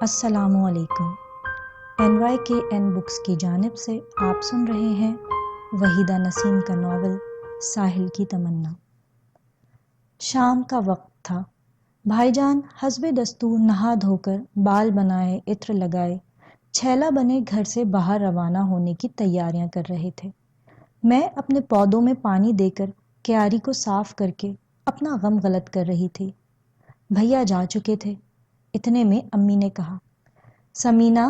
السلام علیکم۔ NYKN books کی جانب سے آپ سن رہے ہیں وحیدہ نسیم کا ناول ساحل کی تمنا۔ شام کا وقت تھا۔ بھائی جان حسب دستور نہا دھو کر بال بنائے، عطر لگائے، چھیلا بنے گھر سے باہر روانہ ہونے کی تیاریاں کر رہے تھے۔ میں اپنے پودوں میں پانی دے کر کیاری کو صاف کر کے اپنا غم غلط کر رہی تھی۔ بھیا جا چکے تھے۔ اتنے میں امی نے کہا، سمینہ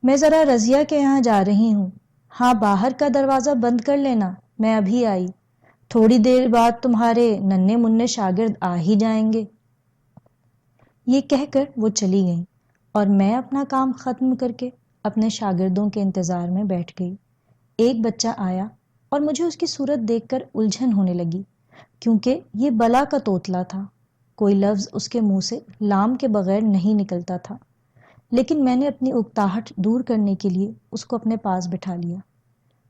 میں ذرا رضیہ کے یہاں جا رہی ہوں، ہاں باہر کا دروازہ بند کر لینا، میں ابھی آئی، تھوڑی دیر بعد تمہارے ننھے منھے شاگرد آ ہی جائیں گے۔ یہ کہہ کر وہ چلی گئیں اور میں اپنا کام ختم کر کے اپنے شاگردوں کے انتظار میں بیٹھ گئی۔ ایک بچہ آیا اور مجھے اس کی صورت دیکھ کر الجھن ہونے لگی، کیونکہ یہ بلا کا توتلا تھا۔ کوئی لفظ اس کے منہ سے لام کے بغیر نہیں نکلتا تھا، لیکن میں نے اپنی اکتاہٹ دور کرنے کے لیے اس کو اپنے پاس بٹھا لیا۔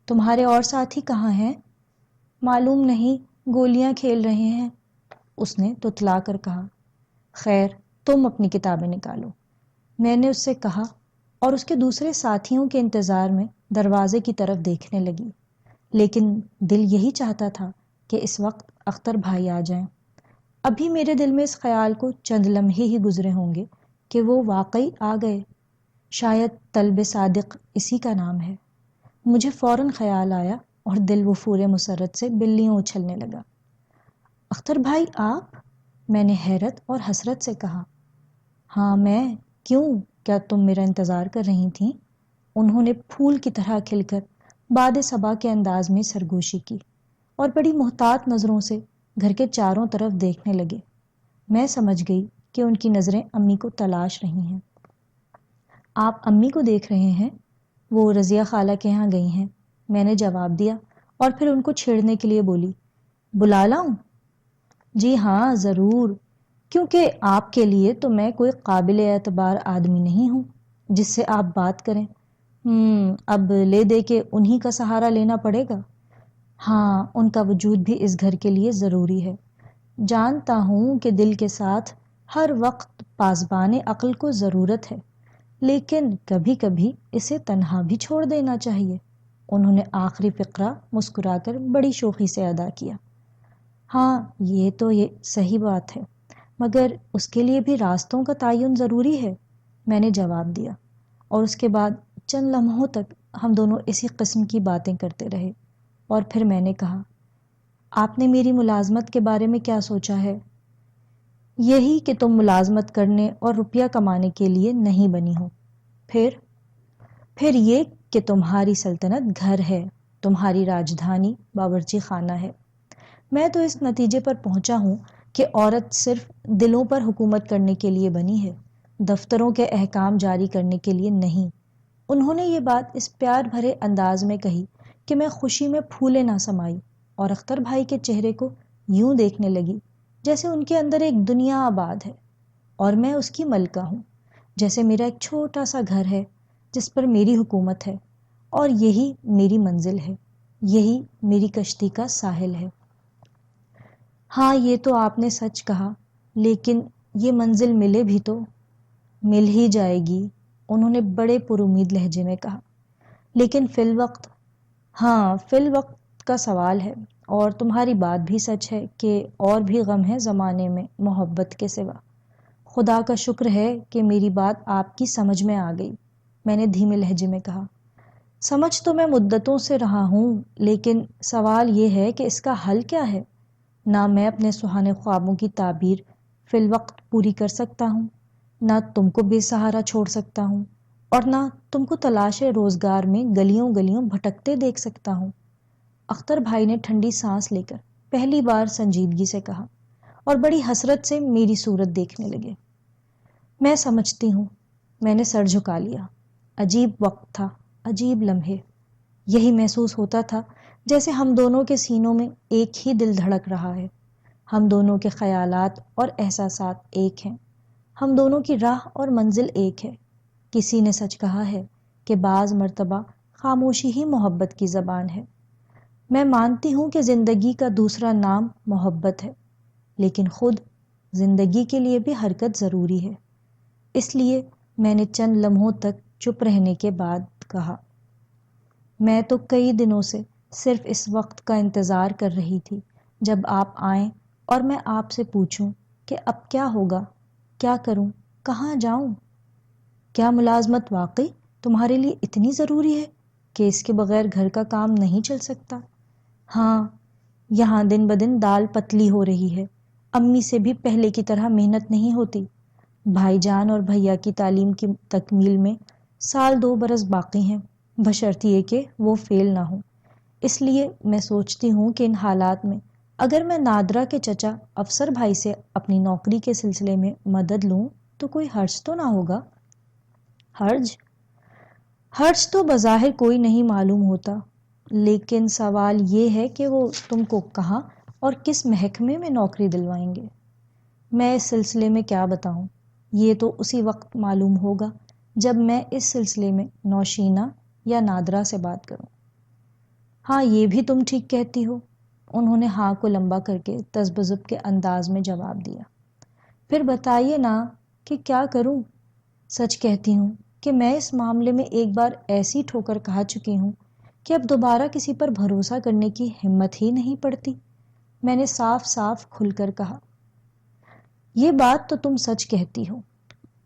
تمہارے اور ساتھی کہاں ہیں؟ معلوم نہیں، گولیاں کھیل رہے ہیں، اس نے تتلا کر کہا۔ خیر تم اپنی کتابیں نکالو، میں نے اس سے کہا، اور اس کے دوسرے ساتھیوں کے انتظار میں دروازے کی طرف دیکھنے لگی۔ لیکن دل یہی چاہتا تھا کہ اس وقت اختر بھائی آ جائیں۔ ابھی میرے دل میں اس خیال کو چند لمحے ہی گزرے ہوں گے کہ وہ واقعی آ گئے۔ شاید طلب صادق اسی کا نام ہے۔ مجھے فوراً خیال آیا اور دل وفور مسرت سے بلیوں اچھلنے لگا۔ اختر بھائی آپ؟ میں نے حیرت اور حسرت سے کہا۔ ہاں میں، کیوں؟ کیا تم میرا انتظار کر رہی تھیں؟ انہوں نے پھول کی طرح کھل کر باد صبا کے انداز میں سرگوشی کی اور بڑی محتاط نظروں سے گھر کے چاروں طرف دیکھنے لگے۔ میں سمجھ گئی کہ ان کی نظریں امی کو تلاش رہی ہیں۔ آپ امی کو دیکھ رہے ہیں؟ وہ رضیہ خالہ کے یہاں گئی ہیں، میں نے جواب دیا اور پھر ان کو چھیڑنے کے لیے بولی، بلا لاؤں؟ جی ہاں ضرور، کیونکہ آپ کے لیے تو میں کوئی قابل اعتبار آدمی نہیں ہوں جس سے آپ بات کریں۔ اب لے دے کے انہی کا سہارا لینا پڑے گا۔ ہاں ان کا وجود بھی اس گھر کے لیے ضروری ہے۔ جانتا ہوں کہ دل کے ساتھ ہر وقت پاسبان عقل کو ضرورت ہے، لیکن کبھی کبھی اسے تنہا بھی چھوڑ دینا چاہیے۔ انہوں نے آخری فقرہ مسکرا کر بڑی شوخی سے ادا کیا۔ ہاں یہ صحیح بات ہے، مگر اس کے لیے بھی راستوں کا تعین ضروری ہے، میں نے جواب دیا، اور اس کے بعد چند لمحوں تک ہم دونوں اسی قسم کی باتیں کرتے رہے، اور پھر میں نے کہا، آپ نے میری ملازمت کے بارے میں کیا سوچا ہے؟ یہی کہ تم ملازمت کرنے اور روپیہ کمانے کے لیے نہیں بنی ہو۔ پھر یہ کہ تمہاری سلطنت گھر ہے، تمہاری راجدھانی باورچی خانہ ہے۔ میں تو اس نتیجے پر پہنچا ہوں کہ عورت صرف دلوں پر حکومت کرنے کے لیے بنی ہے، دفتروں کے احکام جاری کرنے کے لیے نہیں۔ انہوں نے یہ بات اس پیار بھرے انداز میں کہی کہ میں خوشی میں پھولے نہ سمائی، اور اختر بھائی کے چہرے کو یوں دیکھنے لگی جیسے ان کے اندر ایک دنیا آباد ہے اور میں اس کی ملکہ ہوں، جیسے میرا ایک چھوٹا سا گھر ہے جس پر میری حکومت ہے، اور یہی میری منزل ہے، یہی میری کشتی کا ساحل ہے۔ ہاں یہ تو آپ نے سچ کہا، لیکن یہ منزل ملے بھی تو؟ مل ہی جائے گی، انہوں نے بڑے پر امید لہجے میں کہا، لیکن فی الوقت کا سوال ہے، اور تمہاری بات بھی سچ ہے کہ اور بھی غم ہے زمانے میں محبت کے سوا۔ خدا کا شکر ہے کہ میری بات آپ کی سمجھ میں آ گئی، میں نے دھیمے لہجے میں کہا۔ سمجھ تو میں مدتوں سے رہا ہوں، لیکن سوال یہ ہے کہ اس کا حل کیا ہے؟ نہ میں اپنے سہانے خوابوں کی تعبیر فی الوقت پوری کر سکتا ہوں، نہ تم کو بے سہارا چھوڑ سکتا ہوں، اور نہ تم کو تلاش روزگار میں گلیوں گلیوں بھٹکتے دیکھ سکتا ہوں۔ اختر بھائی نے ٹھنڈی سانس لے کر پہلی بار سنجیدگی سے کہا، اور بڑی حسرت سے میری صورت دیکھنے لگے۔ میں سمجھتی ہوں، میں نے سر جھکا لیا۔ عجیب وقت تھا، عجیب لمحے۔ یہی محسوس ہوتا تھا جیسے ہم دونوں کے سینوں میں ایک ہی دل دھڑک رہا ہے، ہم دونوں کے خیالات اور احساسات ایک ہیں، ہم دونوں کی راہ اور منزل ایک ہے۔ کسی نے سچ کہا ہے کہ بعض مرتبہ خاموشی ہی محبت کی زبان ہے۔ میں مانتی ہوں کہ زندگی کا دوسرا نام محبت ہے، لیکن خود زندگی کے لیے بھی حرکت ضروری ہے۔ اس لیے میں نے چند لمحوں تک چپ رہنے کے بعد کہا، میں تو کئی دنوں سے صرف اس وقت کا انتظار کر رہی تھی جب آپ آئیں اور میں آپ سے پوچھوں کہ اب کیا ہوگا، کیا کروں، کہاں جاؤں؟ کیا ملازمت واقعی تمہارے لیے اتنی ضروری ہے کہ اس کے بغیر گھر کا کام نہیں چل سکتا؟ ہاں، یہاں دن بدن دال پتلی ہو رہی ہے، امی سے بھی پہلے کی طرح محنت نہیں ہوتی۔ بھائی جان اور بھیا کی تعلیم کی تکمیل میں 1-2 برس باقی ہیں، بشرط یہ کہ وہ فیل نہ ہوں۔ اس لیے میں سوچتی ہوں کہ ان حالات میں اگر میں نادرا کے چچا افسر بھائی سے اپنی نوکری کے سلسلے میں مدد لوں تو کوئی حرج تو نہ ہوگا؟ حرج تو بظاہر کوئی نہیں معلوم ہوتا، لیکن سوال یہ ہے کہ وہ تم کو کہاں اور کس محکمے میں نوکری دلوائیں گے۔ میں اس سلسلے میں کیا بتاؤں، یہ تو اسی وقت معلوم ہوگا جب میں اس سلسلے میں نوشینہ یا نادرا سے بات کروں۔ ہاں، یہ بھی تم ٹھیک کہتی ہو، انہوں نے ہاں کو لمبا کر کے تذبذب کے انداز میں جواب دیا۔ پھر بتائیے نا کہ کیا کروں؟ سچ کہتی ہوں کہ میں اس معاملے میں ایک بار ایسی ٹھوکر کھا چکی ہوں کہ اب دوبارہ کسی پر بھروسہ کرنے کی ہمت ہی نہیں پڑتی۔ میں نے صاف صاف کھل کر کہا، یہ بات تو تم سچ کہتی ہو،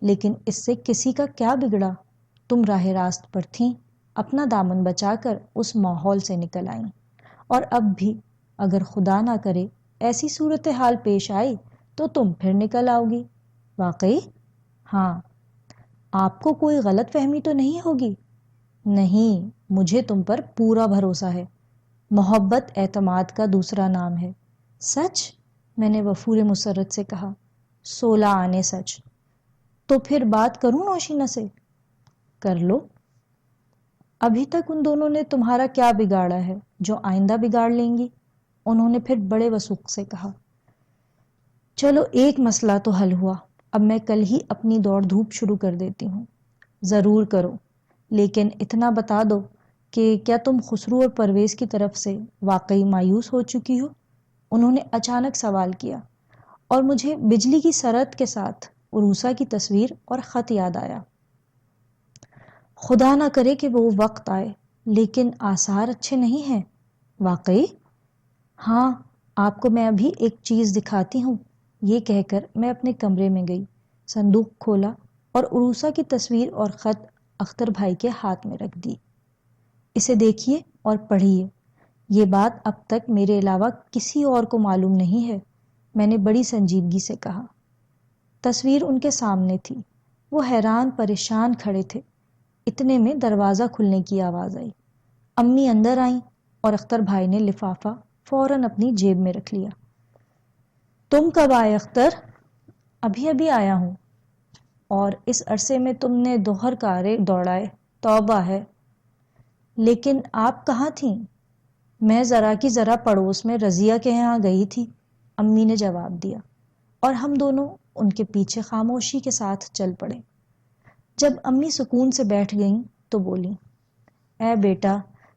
لیکن اس سے کسی کا کیا بگڑا؟ تم راہ راست پر تھیں، اپنا دامن بچا کر اس ماحول سے نکل آئیں، اور اب بھی اگر خدا نہ کرے ایسی صورتحال پیش آئی تو تم پھر نکل آؤ گی۔ واقعی؟ ہاں۔ آپ کو کوئی غلط فہمی تو نہیں ہوگی؟ نہیں، مجھے تم پر پورا بھروسہ ہے۔ محبت اعتماد کا دوسرا نام ہے۔ سچ؟ میں نے وفور مسرت سے کہا۔ 16 آنے سچ۔ تو پھر بات کروں نوشینہ سے؟ کر لو۔ ابھی تک ان دونوں نے تمہارا کیا بگاڑا ہے جو آئندہ بگاڑ لیں گی؟ انہوں نے پھر بڑے وثوق سے کہا۔ چلو، ایک مسئلہ تو حل ہوا، اب میں کل ہی اپنی دوڑ دھوپ شروع کر دیتی ہوں۔ ضرور کرو، لیکن اتنا بتا دو کہ کیا تم خسرو اور پرویز کی طرف سے واقعی مایوس ہو چکی ہو؟ انہوں نے اچانک سوال کیا، اور مجھے بجلی کی سرعت کے ساتھ عروسہ کی تصویر اور خط یاد آیا۔ خدا نہ کرے کہ وہ وقت آئے، لیکن آثار اچھے نہیں ہیں۔ واقعی؟ ہاں، آپ کو میں ابھی ایک چیز دکھاتی ہوں۔ یہ کہہ کر میں اپنے کمرے میں گئی، صندوق کھولا اور عروسہ کی تصویر اور خط اختر بھائی کے ہاتھ میں رکھ دی۔ اسے دیکھیے اور پڑھیے، یہ بات اب تک میرے علاوہ کسی اور کو معلوم نہیں ہے، میں نے بڑی سنجیدگی سے کہا۔ تصویر ان کے سامنے تھی، وہ حیران پریشان کھڑے تھے۔ اتنے میں دروازہ کھلنے کی آواز آئی، امی اندر آئیں اور اختر بھائی نے لفافہ فوراً اپنی جیب میں رکھ لیا۔ تم کب آئے اختر؟ ابھی آیا ہوں۔ اور اس عرصے میں تم نے دوہر کارے دوڑائے، توبہ ہے۔ لیکن آپ کہاں تھیں؟ میں ذرا کی ذرا پڑوس میں رضیہ کے یہاں گئی تھی، امی نے جواب دیا، اور ہم دونوں ان کے پیچھے خاموشی کے ساتھ چل پڑے۔ جب امی سکون سے بیٹھ گئیں تو بولیں، اے بیٹا،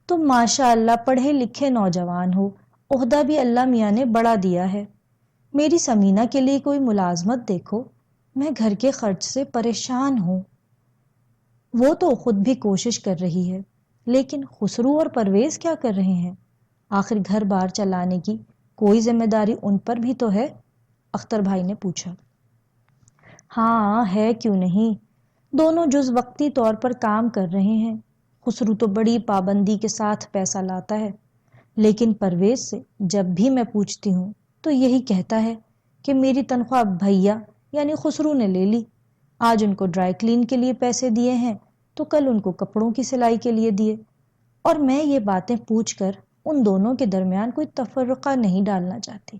تم ماشاء اللہ پڑھے لکھے نوجوان ہو، عہدہ بھی اللہ میاں نے بڑا دیا ہے۔ میری سمینہ کے لیے کوئی ملازمت دیکھو، میں گھر کے خرچ سے پریشان ہوں۔ وہ تو خود بھی کوشش کر رہی ہے، لیکن خسرو اور پرویز کیا کر رہے ہیں؟ آخر گھر بار چلانے کی کوئی ذمہ داری ان پر بھی تو ہے، اختر بھائی نے پوچھا۔ ہاں ہے، کیوں نہیں، دونوں جز وقتی طور پر کام کر رہے ہیں۔ خسرو تو بڑی پابندی کے ساتھ پیسہ لاتا ہے، لیکن پرویز سے جب بھی میں پوچھتی ہوں تو یہی کہتا ہے کہ میری تنخواہ بھیا یعنی خسرو نے لے لی، آج ان کو ڈرائی کلین کے لیے پیسے دیے ہیں تو کل ان کو کپڑوں کی سلائی کے لیے دیے، اور میں یہ باتیں پوچھ کر ان دونوں کے درمیان کوئی تفرقہ نہیں ڈالنا چاہتی،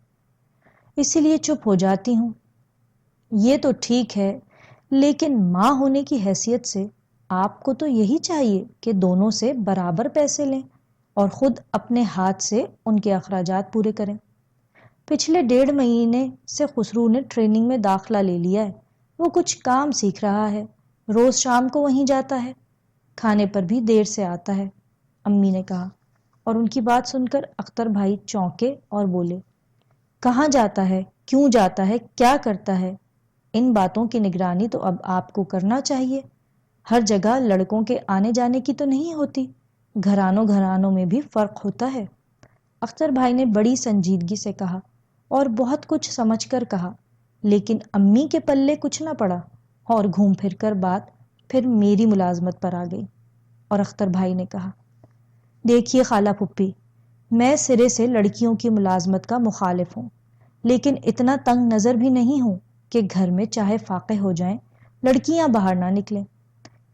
اسی لیے چپ ہو جاتی ہوں۔ یہ تو ٹھیک ہے، لیکن ماں ہونے کی حیثیت سے آپ کو تو یہی چاہیے کہ دونوں سے برابر پیسے لیں اور خود اپنے ہاتھ سے ان کے اخراجات پورے کریں۔ پچھلے 1.5 مہینے سے خسرو نے ٹریننگ میں داخلہ لے لیا ہے، وہ کچھ کام سیکھ رہا ہے، روز شام کو وہیں جاتا ہے، کھانے پر بھی دیر سے آتا ہے، امی نے کہا، اور ان کی بات سن کر اختر بھائی چونکے اور بولے، کہاں جاتا ہے، کیوں جاتا ہے، کیا کرتا ہے؟ ان باتوں کی نگرانی تو اب آپ کو کرنا چاہیے۔ ہر جگہ لڑکوں کے آنے جانے کی تو نہیں ہوتی، گھرانوں میں بھی فرق ہوتا ہے۔ اختر بھائی نے بڑی سنجیدگی سے کہا اور بہت کچھ سمجھ کر کہا، لیکن امی کے پلے کچھ نہ پڑا اور گھوم پھر کر بات پھر میری ملازمت پر آ گئی۔ اور اختر بھائی نے کہا، دیکھیے خالہ پھپھی، میں سرے سے لڑکیوں کی ملازمت کا مخالف ہوں، لیکن اتنا تنگ نظر بھی نہیں ہوں کہ گھر میں چاہے فاقے ہو جائیں لڑکیاں باہر نہ نکلیں۔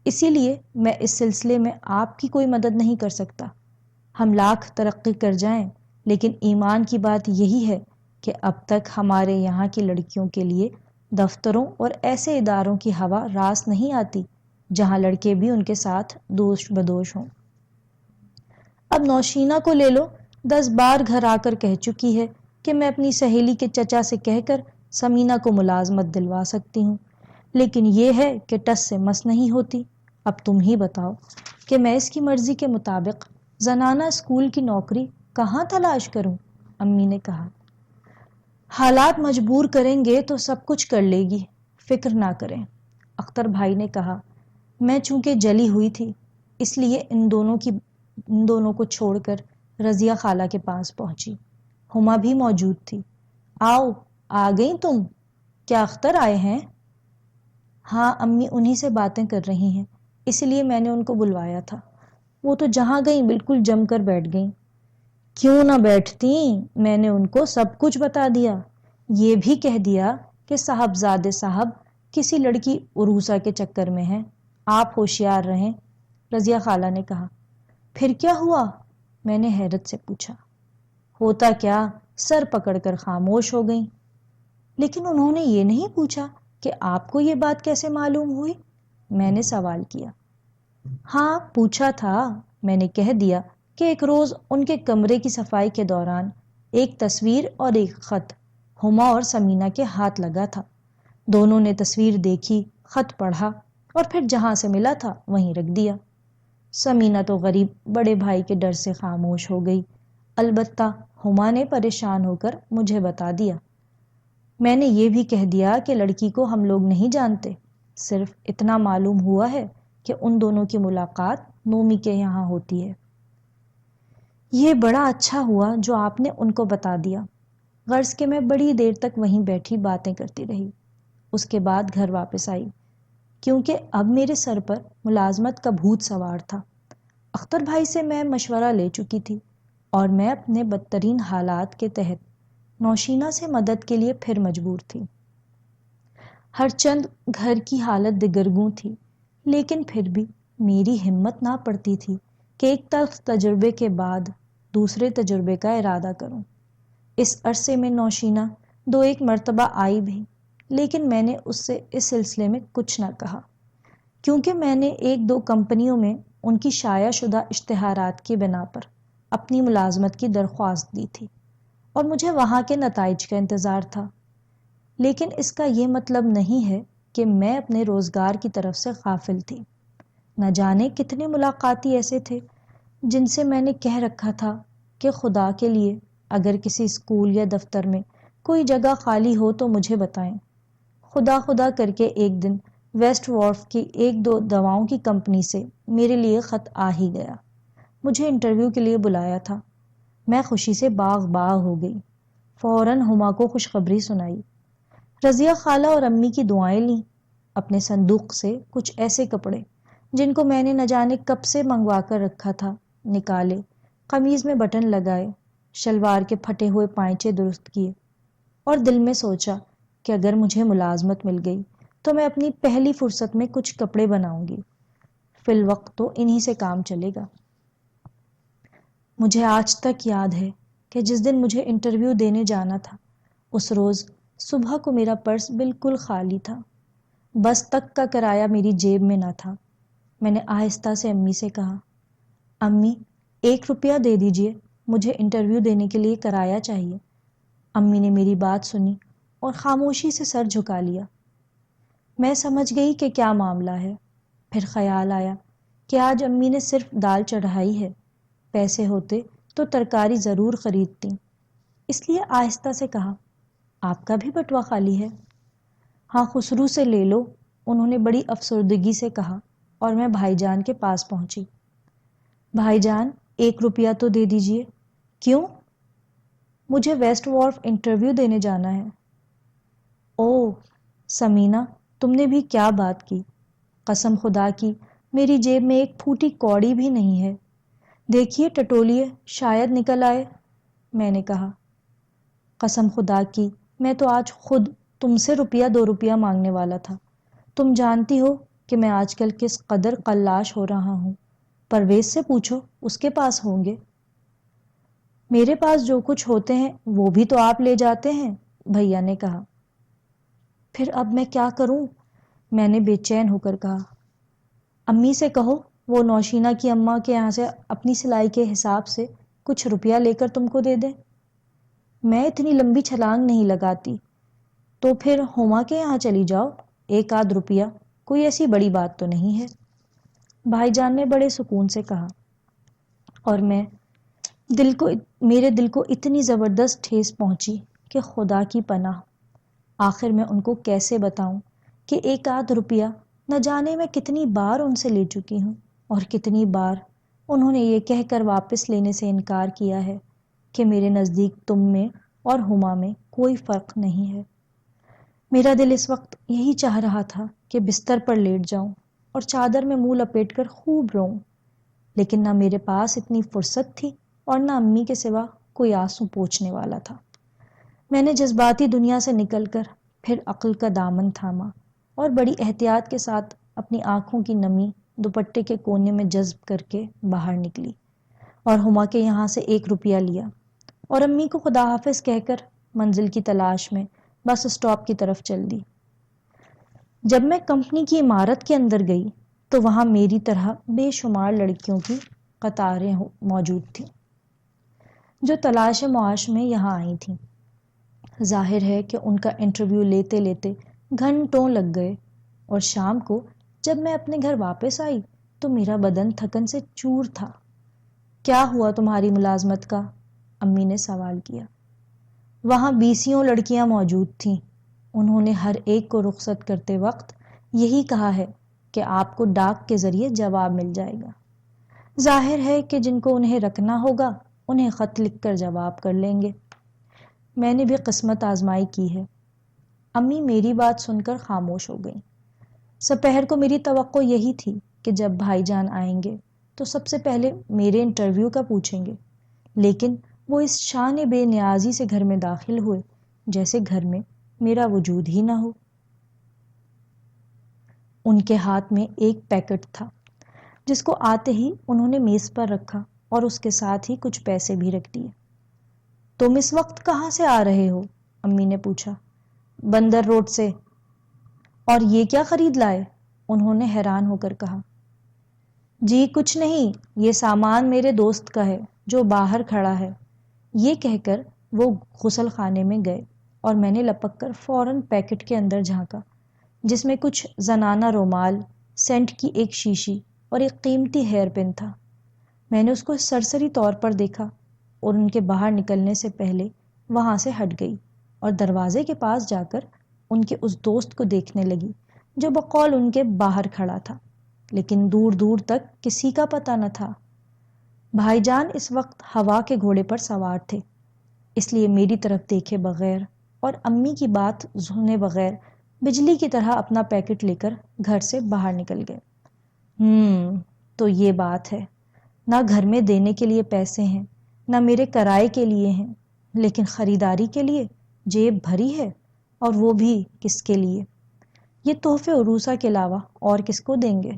اسی لیے میں اس سلسلے میں آپ کی کوئی مدد نہیں کر سکتا۔ ہم لاکھ ترقی کر جائیں، لیکن ایمان کی بات یہی ہے کہ اب تک ہمارے یہاں کی لڑکیوں کے لیے دفتروں اور ایسے اداروں کی ہوا راس نہیں آتی جہاں لڑکے بھی ان کے ساتھ دوش بدوش ہوں۔ اب نوشینہ کو لے لو، 10 بار گھر آ کر کہہ چکی ہے کہ میں اپنی سہیلی کے چچا سے کہہ کر سمینہ کو ملازمت دلوا سکتی ہوں، لیکن یہ ہے کہ ٹس سے مس نہیں ہوتی۔ اب تم ہی بتاؤ کہ میں اس کی مرضی کے مطابق زنانہ اسکول کی نوکری کہاں تلاش کروں؟ امی نے کہا، حالات مجبور کریں گے تو سب کچھ کر لے گی، فکر نہ کریں۔ اختر بھائی نے کہا، میں چونکہ جلی ہوئی تھی اس لیے ان دونوں کو چھوڑ کر رضیہ خالہ کے پاس پہنچی۔ ہما بھی موجود تھی۔ آؤ، آ گئی تم؟ کیا اختر آئے ہیں؟ ہاں امی انہی سے باتیں کر رہی ہیں، اس لیے میں نے ان کو بلوایا تھا۔ وہ تو جہاں گئیں بالکل جم کر بیٹھ گئیں۔ کیوں نہ بیٹھتی، میں نے ان کو سب کچھ بتا دیا، یہ بھی کہہ دیا کہ صاحبزادے صاحب کسی لڑکی عروسہ کے چکر میں ہیں، آپ ہوشیار رہیں۔ رضیہ خالہ نے کہا، پھر کیا ہوا؟ میں نے حیرت سے پوچھا۔ ہوتا کیا، سر پکڑ کر خاموش ہو گئیں۔ لیکن انہوں نے یہ نہیں پوچھا کہ آپ کو یہ بات کیسے معلوم ہوئی؟ میں نے سوال کیا۔ ہاں پوچھا تھا، میں نے کہہ دیا کہ ایک روز ان کے کمرے کی صفائی کے دوران ایک تصویر اور ایک خط ہما اور سمینہ کے ہاتھ لگا تھا۔ دونوں نے تصویر دیکھی، خط پڑھا اور پھر جہاں سے ملا تھا وہیں رکھ دیا۔ سمینہ تو غریب بڑے بھائی کے ڈر سے خاموش ہو گئی، البتہ ہما نے پریشان ہو کر مجھے بتا دیا۔ میں نے یہ بھی کہہ دیا کہ لڑکی کو ہم لوگ نہیں جانتے، صرف اتنا معلوم ہوا ہے کہ ان دونوں کی ملاقات نومی کے یہاں ہوتی ہے۔ یہ بڑا اچھا ہوا جو آپ نے ان کو بتا دیا، غرض کہ میں بڑی دیر تک وہیں بیٹھی باتیں کرتی رہی۔ اس کے بعد گھر واپس آئی، کیونکہ اب میرے سر پر ملازمت کا بھوت سوار تھا۔ اختر بھائی سے میں مشورہ لے چکی تھی اور میں اپنے بدترین حالات کے تحت نوشینہ سے مدد کے لیے پھر مجبور تھی۔ ہر چند گھر کی حالت دگرگوں تھی، لیکن پھر بھی میری ہمت نہ پڑتی تھی کہ ایک تلخ تجربے کے بعد دوسرے تجربے کا ارادہ کروں۔ اس عرصے میں نوشینہ 2-1 مرتبہ آئی بھی، لیکن میں نے اس سے اس سلسلے میں کچھ نہ کہا، کیونکہ میں نے 1-2 کمپنیوں میں ان کی شائع شدہ اشتہارات کی بنا پر اپنی ملازمت کی درخواست دی تھی اور مجھے وہاں کے نتائج کا انتظار تھا۔ لیکن اس کا یہ مطلب نہیں ہے کہ میں اپنے روزگار کی طرف سے غافل تھی۔ نہ جانے کتنے ملاقاتی ایسے تھے جن سے میں نے کہہ رکھا تھا کہ خدا کے لیے اگر کسی اسکول یا دفتر میں کوئی جگہ خالی ہو تو مجھے بتائیں۔ خدا خدا کر کے ایک دن ویسٹ وارف کی 1-2 دواؤں کی کمپنی سے میرے لیے خط آ ہی گیا۔ مجھے انٹرویو کے لیے بلایا تھا۔ میں خوشی سے باغ باغ ہو گئی، فوراً ہما کو خوشخبری سنائی۔ رضیہ خالہ اور امی کی دعائیں لیں، اپنے صندوق سے کچھ ایسے کپڑے جن کو میں نے نہ جانے کب سے منگوا کر رکھا تھا نکالے، قمیض میں بٹن لگائے، شلوار کے پھٹے ہوئے پائچے درست کیے، اور دل میں سوچا کہ اگر مجھے ملازمت مل گئی تو میں اپنی پہلی فرصت میں کچھ کپڑے بناؤں گی، فی الوقت تو انہی سے کام چلے گا۔ مجھے آج تک یاد ہے کہ جس دن مجھے انٹرویو دینے جانا تھا، اس روز صبح کو میرا پرس بالکل خالی تھا، بس تک کا کرایہ میری جیب میں نہ تھا۔ میں نے آہستہ سے امی سے کہا، امی 1 روپیہ دے دیجئے، مجھے انٹرویو دینے کے لیے کرایہ چاہیے۔ امی نے میری بات سنی اور خاموشی سے سر جھکا لیا۔ میں سمجھ گئی کہ کیا معاملہ ہے۔ پھر خیال آیا کہ آج امی نے صرف دال چڑھائی ہے، پیسے ہوتے تو ترکاری ضرور خریدتی، اس لیے آہستہ سے کہا، آپ کا بھی بٹوا خالی ہے؟ ہاں خسرو سے لے لو، انہوں نے بڑی افسردگی سے کہا، اور میں بھائی جان کے پاس پہنچی۔ بھائی جان 1 روپیہ تو دے دیجئے۔ کیوں؟ مجھے ویسٹ وارف انٹرویو دینے جانا ہے۔ اوہ سمینہ، تم نے بھی کیا بات کی! قسم خدا کی میری جیب میں ایک پھوٹی کوڑی بھی نہیں ہے، دیکھیے ٹٹولیے، شاید نکل آئے، میں نے کہا۔ قسم خدا کی میں تو آج خود تم سے 1 روپیہ 2 روپیہ مانگنے والا تھا۔ تم جانتی ہو کہ میں آج کل کس قدر قلاش ہو رہا ہوں، پرویز سے پوچھو، اس کے پاس ہوں گے۔ میرے پاس جو کچھ ہوتے ہیں وہ بھی تو آپ لے جاتے ہیں، بھیا نے کہا۔ پھر اب میں کیا کروں؟ میں نے بے چین ہو کر کہا۔ امی سے کہو وہ نوشینہ کی اماں کے یہاں سے اپنی سلائی کے حساب سے کچھ روپیہ لے کر تم کو دے دیں۔ میں اتنی لمبی چھلانگ نہیں لگاتی، تو پھر ہما کے یہاں چلی جاؤ، 1 آدھ روپیہ کوئی ایسی بڑی بات تو نہیں ہے، بھائی جان نے بڑے سکون سے کہا۔ اور میرے دل کو اتنی زبردست ٹھیس پہنچی کہ خدا کی پناہ، آخر میں ان کو کیسے بتاؤں کہ 1 آدھ روپیہ نہ جانے میں کتنی بار ان سے لے چکی ہوں، اور کتنی بار انہوں نے یہ کہہ کر واپس لینے سے انکار کیا ہے کہ میرے نزدیک تم میں اور ہما میں کوئی فرق نہیں ہے۔ میرا دل اس وقت یہی چاہ رہا تھا کہ بستر پر لیٹ جاؤں اور چادر میں منہ لپیٹ کر خوب روؤں، لیکن نہ میرے پاس اتنی فرصت تھی اور نہ امی کے سوا کوئی آنسو پوچھنے والا تھا۔ میں نے جذباتی دنیا سے نکل کر پھر عقل کا دامن تھاما اور بڑی احتیاط کے ساتھ اپنی آنکھوں کی نمی دوپٹے کے کونے میں جذب کر کے باہر نکلی اور ہما کے یہاں سے 1 روپیہ لیا اور امی کو خدا حافظ کہہ کر منزل کی تلاش میں بس اسٹاپ کی طرف چل دی۔ جب میں کمپنی کی عمارت کے اندر گئی تو وہاں میری طرح بے شمار لڑکیوں کی قطاریں موجود تھیں جو تلاش معاش میں یہاں آئی تھیں۔ ظاہر ہے کہ ان کا انٹرویو لیتے لیتے گھنٹوں لگ گئے، اور شام کو جب میں اپنے گھر واپس آئی تو میرا بدن تھکن سے چور تھا۔ کیا ہوا تمہاری ملازمت کا؟ امی نے سوال کیا۔ وہاں 20 لڑکیاں موجود تھیں، انہوں نے ہر ایک کو رخصت کرتے وقت یہی کہا ہے کہ آپ کو ڈاک کے ذریعے جواب مل جائے گا۔ ظاہر ہے کہ جن کو انہیں رکھنا ہوگا انہیں خط لکھ کر جواب کر لیں گے۔ میں نے بھی قسمت آزمائی کی ہے۔ امی میری بات سن کر خاموش ہو گئیں۔ سپہر کو میری توقع یہی تھی کہ جب بھائی جان آئیں گے تو سب سے پہلے میرے انٹرویو کا پوچھیں گے، لیکن وہ اس شان بے نیازی سے گھر میں داخل ہوئے جیسے گھر میں میرا وجود ہی نہ ہو۔ ان کے ہاتھ میں ایک پیکٹ تھا جس کو آتے ہی انہوں نے میز پر رکھا اور اس کے ساتھ ہی کچھ پیسے بھی رکھ دیے۔ تم اس وقت کہاں سے آ رہے ہو؟ امی نے پوچھا۔ بندر روڈ سے۔ اور یہ کیا خرید لائے؟ انہوں نے حیران ہو کر کہا۔ جی کچھ نہیں، یہ سامان میرے دوست کا ہے جو باہر کھڑا ہے، یہ کہہ کر وہ غسل خانے میں گئے اور میں نے لپک کر فوراً پیکٹ کے اندر جھانکا جس میں کچھ زنانہ رومال، سینٹ کی ایک شیشی اور ایک قیمتی ہیئر پن تھا۔ میں نے اس کو سرسری طور پر دیکھا اور ان کے باہر نکلنے سے پہلے وہاں سے ہٹ گئی اور دروازے کے پاس جا کر ان کے اس دوست کو دیکھنے لگی جو بقول ان کے باہر کھڑا تھا، لیکن دور دور تک کسی کا پتہ نہ تھا۔ بھائی جان اس وقت ہوا کے گھوڑے پر سوار تھے، اس لیے میری طرف دیکھے بغیر اور امی کی بات سنے بغیر بجلی کی طرح اپنا پیکٹ لے کر گھر سے باہر نکل گئے۔ تو یہ بات ہے، نہ گھر میں دینے کے لیے پیسے ہیں، نہ میرے کرائے کے لیے ہیں، لیکن خریداری کے لیے جیب بھری ہے، اور وہ بھی کس کے لیے؟ یہ تحفے عروسہ کے علاوہ اور کس کو دیں گے؟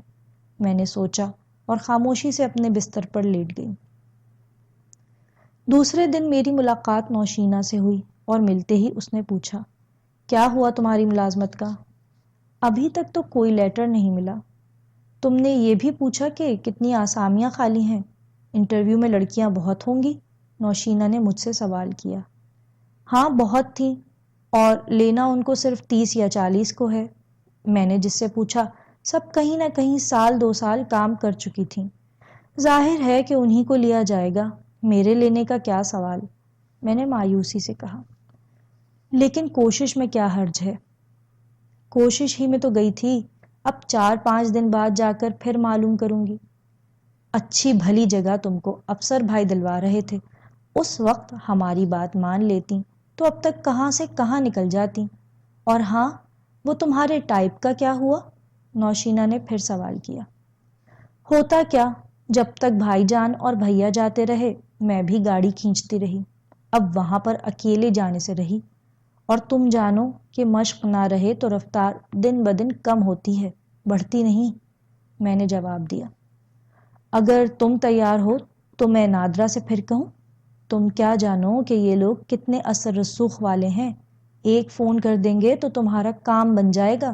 میں نے سوچا اور خاموشی سے اپنے بستر پر لیٹ گئی۔ دوسرے دن میری ملاقات نوشینہ سے ہوئی اور ملتے ہی اس نے پوچھا، کیا ہوا تمہاری ملازمت کا؟ ابھی تک تو کوئی لیٹر نہیں ملا۔ تم نے یہ بھی پوچھا کہ کتنی آسامیاں خالی ہیں؟ انٹرویو میں لڑکیاں بہت ہوں گی؟ نوشینہ نے مجھ سے سوال کیا۔ ہاں بہت تھیں، اور لینا ان کو صرف 30 یا 40 کو ہے۔ میں نے جس سے پوچھا سب کہیں نہ کہیں 1-2 سال کام کر چکی تھیں۔ ظاہر ہے کہ انہی کو لیا جائے گا، میرے لینے کا کیا سوال؟ میں نے مایوسی سے کہا۔ لیکن کوشش میں کیا حرج ہے؟ کوشش ہی میں تو گئی تھی، اب 4-5 دن بعد جا کر پھر معلوم کروں گی۔ اچھی بھلی جگہ تم کو افسر بھائی دلوا رہے تھے، اس وقت ہماری بات مان لیتی تو اب تک کہاں سے کہاں نکل جاتی۔ اور ہاں، وہ تمہارے ٹائپ کا کیا ہوا؟ نوشینہ نے پھر سوال کیا۔ ہوتا کیا، جب تک بھائی جان اور بھیا جاتے رہے میں بھی گاڑی کھینچتی رہی، اب وہاں پر اکیلے جانے سے رہی، اور تم جانو کہ مشق نہ رہے تو رفتار دن بدن کم ہوتی ہے، بڑھتی نہیں، میں نے جواب دیا۔ اگر تم تیار ہو تو میں نادرا سے پھر کہوں؟ تم کیا جانو کہ یہ لوگ کتنے اثر رسوخ والے ہیں، ایک فون کر دیں گے تو تمہارا کام بن جائے گا۔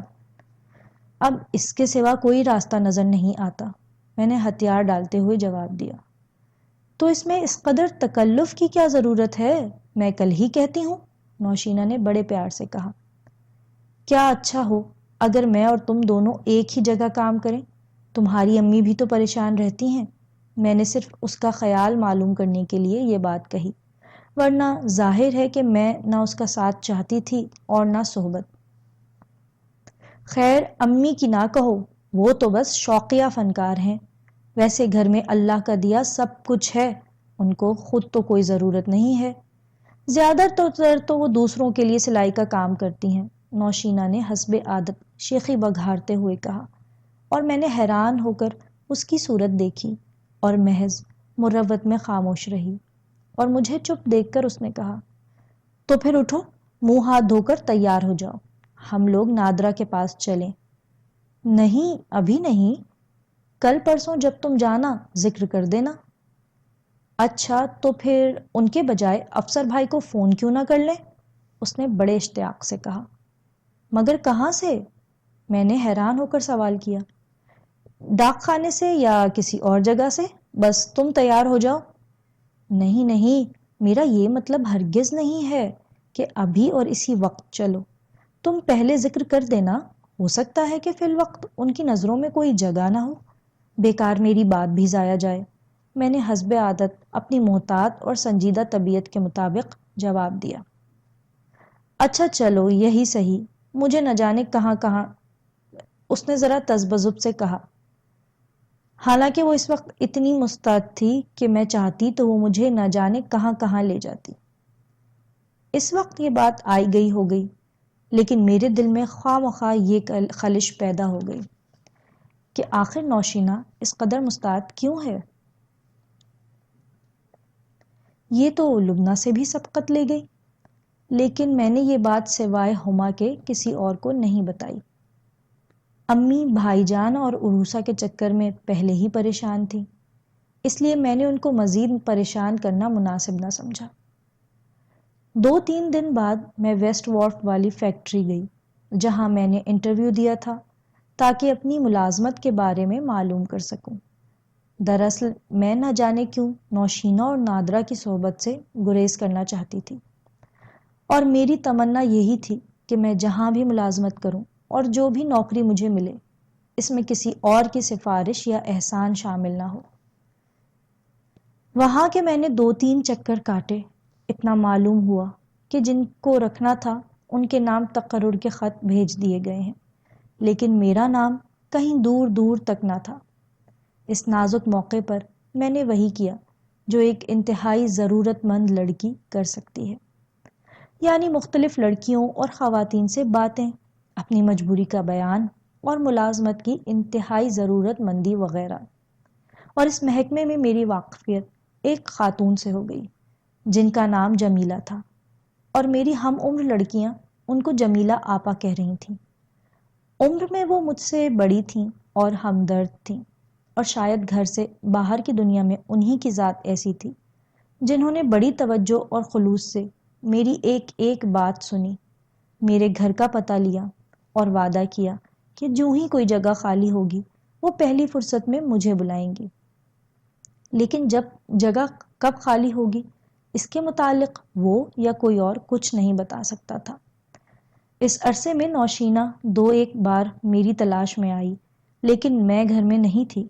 اب اس کے سوا کوئی راستہ نظر نہیں آتا، میں نے ہتھیار ڈالتے ہوئے جواب دیا۔ تو اس میں اس قدر تکلف کی کیا ضرورت ہے، میں کل ہی کہتی ہوں، نوشینہ نے بڑے پیار سے کہا۔ کیا اچھا ہو اگر میں اور تم دونوں ایک ہی جگہ کام کریں، تمہاری امی بھی تو پریشان رہتی ہیں۔ میں نے صرف اس کا خیال معلوم کرنے کے لیے یہ بات کہی، ورنہ ظاہر ہے کہ میں نہ اس کا ساتھ چاہتی تھی اور نہ صحبت۔ خیر امی کی نہ کہو، وہ تو بس شوقیہ فنکار ہیں، ویسے گھر میں اللہ کا دیا سب کچھ ہے، ان کو خود تو کوئی ضرورت نہیں ہے، زیادہ تر تو وہ دوسروں کے لیے سلائی کا کام کرتی ہیں، نوشینہ نے حسب عادت شیخی بگھارتے ہوئے کہا، اور میں نے حیران ہو کر اس کی صورت دیکھی اور محض مروت میں خاموش رہی، اور مجھے چپ دیکھ کر اس نے کہا، تو پھر اٹھو، منہ ہاتھ دھو کر تیار ہو جاؤ، ہم لوگ نادرا کے پاس چلیں۔ نہیں ابھی نہیں، کل پرسوں جب تم جانا ذکر کر دینا۔ اچھا تو پھر ان کے بجائے افسر بھائی کو فون کیوں نہ کر لیں؟ اس نے بڑے اشتیاق سے کہا۔ مگر کہاں سے؟ میں نے حیران ہو کر سوال کیا۔ ڈاک خانے سے یا کسی اور جگہ سے، بس تم تیار ہو جاؤ۔ نہیں نہیں، میرا یہ مطلب ہرگز نہیں ہے کہ ابھی اور اسی وقت چلو، تم پہلے ذکر کر دینا، ہو سکتا ہے کہ فی الوقت ان کی نظروں میں کوئی جگہ نہ ہو، بیکار میری بات بھی ضائع جائے، میں نے حسب عادت اپنی محتاط اور سنجیدہ طبیعت کے مطابق جواب دیا۔ اچھا چلو یہی صحیح، مجھے نہ جانے کہاں کہاں، اس نے ذرا تذبذب سے کہا، حالانکہ وہ اس وقت اتنی مستعد تھی کہ میں چاہتی تو وہ مجھے نہ جانے کہاں کہاں لے جاتی۔ اس وقت یہ بات آئی گئی ہو گئی، لیکن میرے دل میں خواہ مخواہ یہ خلش پیدا ہو گئی کہ آخر نوشینہ اس قدر مستعد کیوں ہے؟ یہ تو لبنہ سے بھی سبقت لے گئی، لیکن میں نے یہ بات سوائے ہما کے کسی اور کو نہیں بتائی۔ امی بھائی جان اور عروسہ کے چکر میں پہلے ہی پریشان تھی، اس لیے میں نے ان کو مزید پریشان کرنا مناسب نہ سمجھا۔ 2-3 دن بعد میں ویسٹ وارف والی فیکٹری گئی، جہاں میں نے انٹرویو دیا تھا تاکہ اپنی ملازمت کے بارے میں معلوم کر سکوں۔ دراصل میں نہ جانے کیوں نوشینہ اور نادرا کی صحبت سے گریز کرنا چاہتی تھی، اور میری تمنا یہی تھی کہ میں جہاں بھی ملازمت کروں اور جو بھی نوکری مجھے ملے، اس میں کسی اور کی سفارش یا احسان شامل نہ ہو۔ وہاں کے میں نے 2-3 چکر کاٹے، اتنا معلوم ہوا کہ جن کو رکھنا تھا ان کے نام تقرر کے خط بھیج دیے گئے ہیں، لیکن میرا نام کہیں دور دور تک نہ تھا۔ اس نازک موقع پر میں نے وہی کیا جو ایک انتہائی ضرورت مند لڑکی کر سکتی ہے، یعنی مختلف لڑکیوں اور خواتین سے باتیں، اپنی مجبوری کا بیان اور ملازمت کی انتہائی ضرورت مندی وغیرہ۔ اور اس محکمے میں میری واقفیت ایک خاتون سے ہو گئی جن کا نام جمیلہ تھا، اور میری ہم عمر لڑکیاں ان کو جمیلہ آپا کہہ رہی تھیں۔ عمر میں وہ مجھ سے بڑی تھیں اور ہمدرد تھیں، اور شاید گھر سے باہر کی دنیا میں انہی کی ذات ایسی تھی جنہوں نے بڑی توجہ اور خلوص سے میری ایک ایک بات سنی، میرے گھر کا پتہ لیا اور وعدہ کیا کہ جو ہی کوئی جگہ خالی ہوگی وہ پہلی فرصت میں مجھے بلائیں گی۔ لیکن جب جگہ کب خالی ہوگی اس کے متعلق وہ یا کوئی اور کچھ نہیں بتا سکتا تھا۔ اس عرصے میں نوشینہ 2-1 بار میری تلاش میں آئی، لیکن میں گھر میں نہیں تھی۔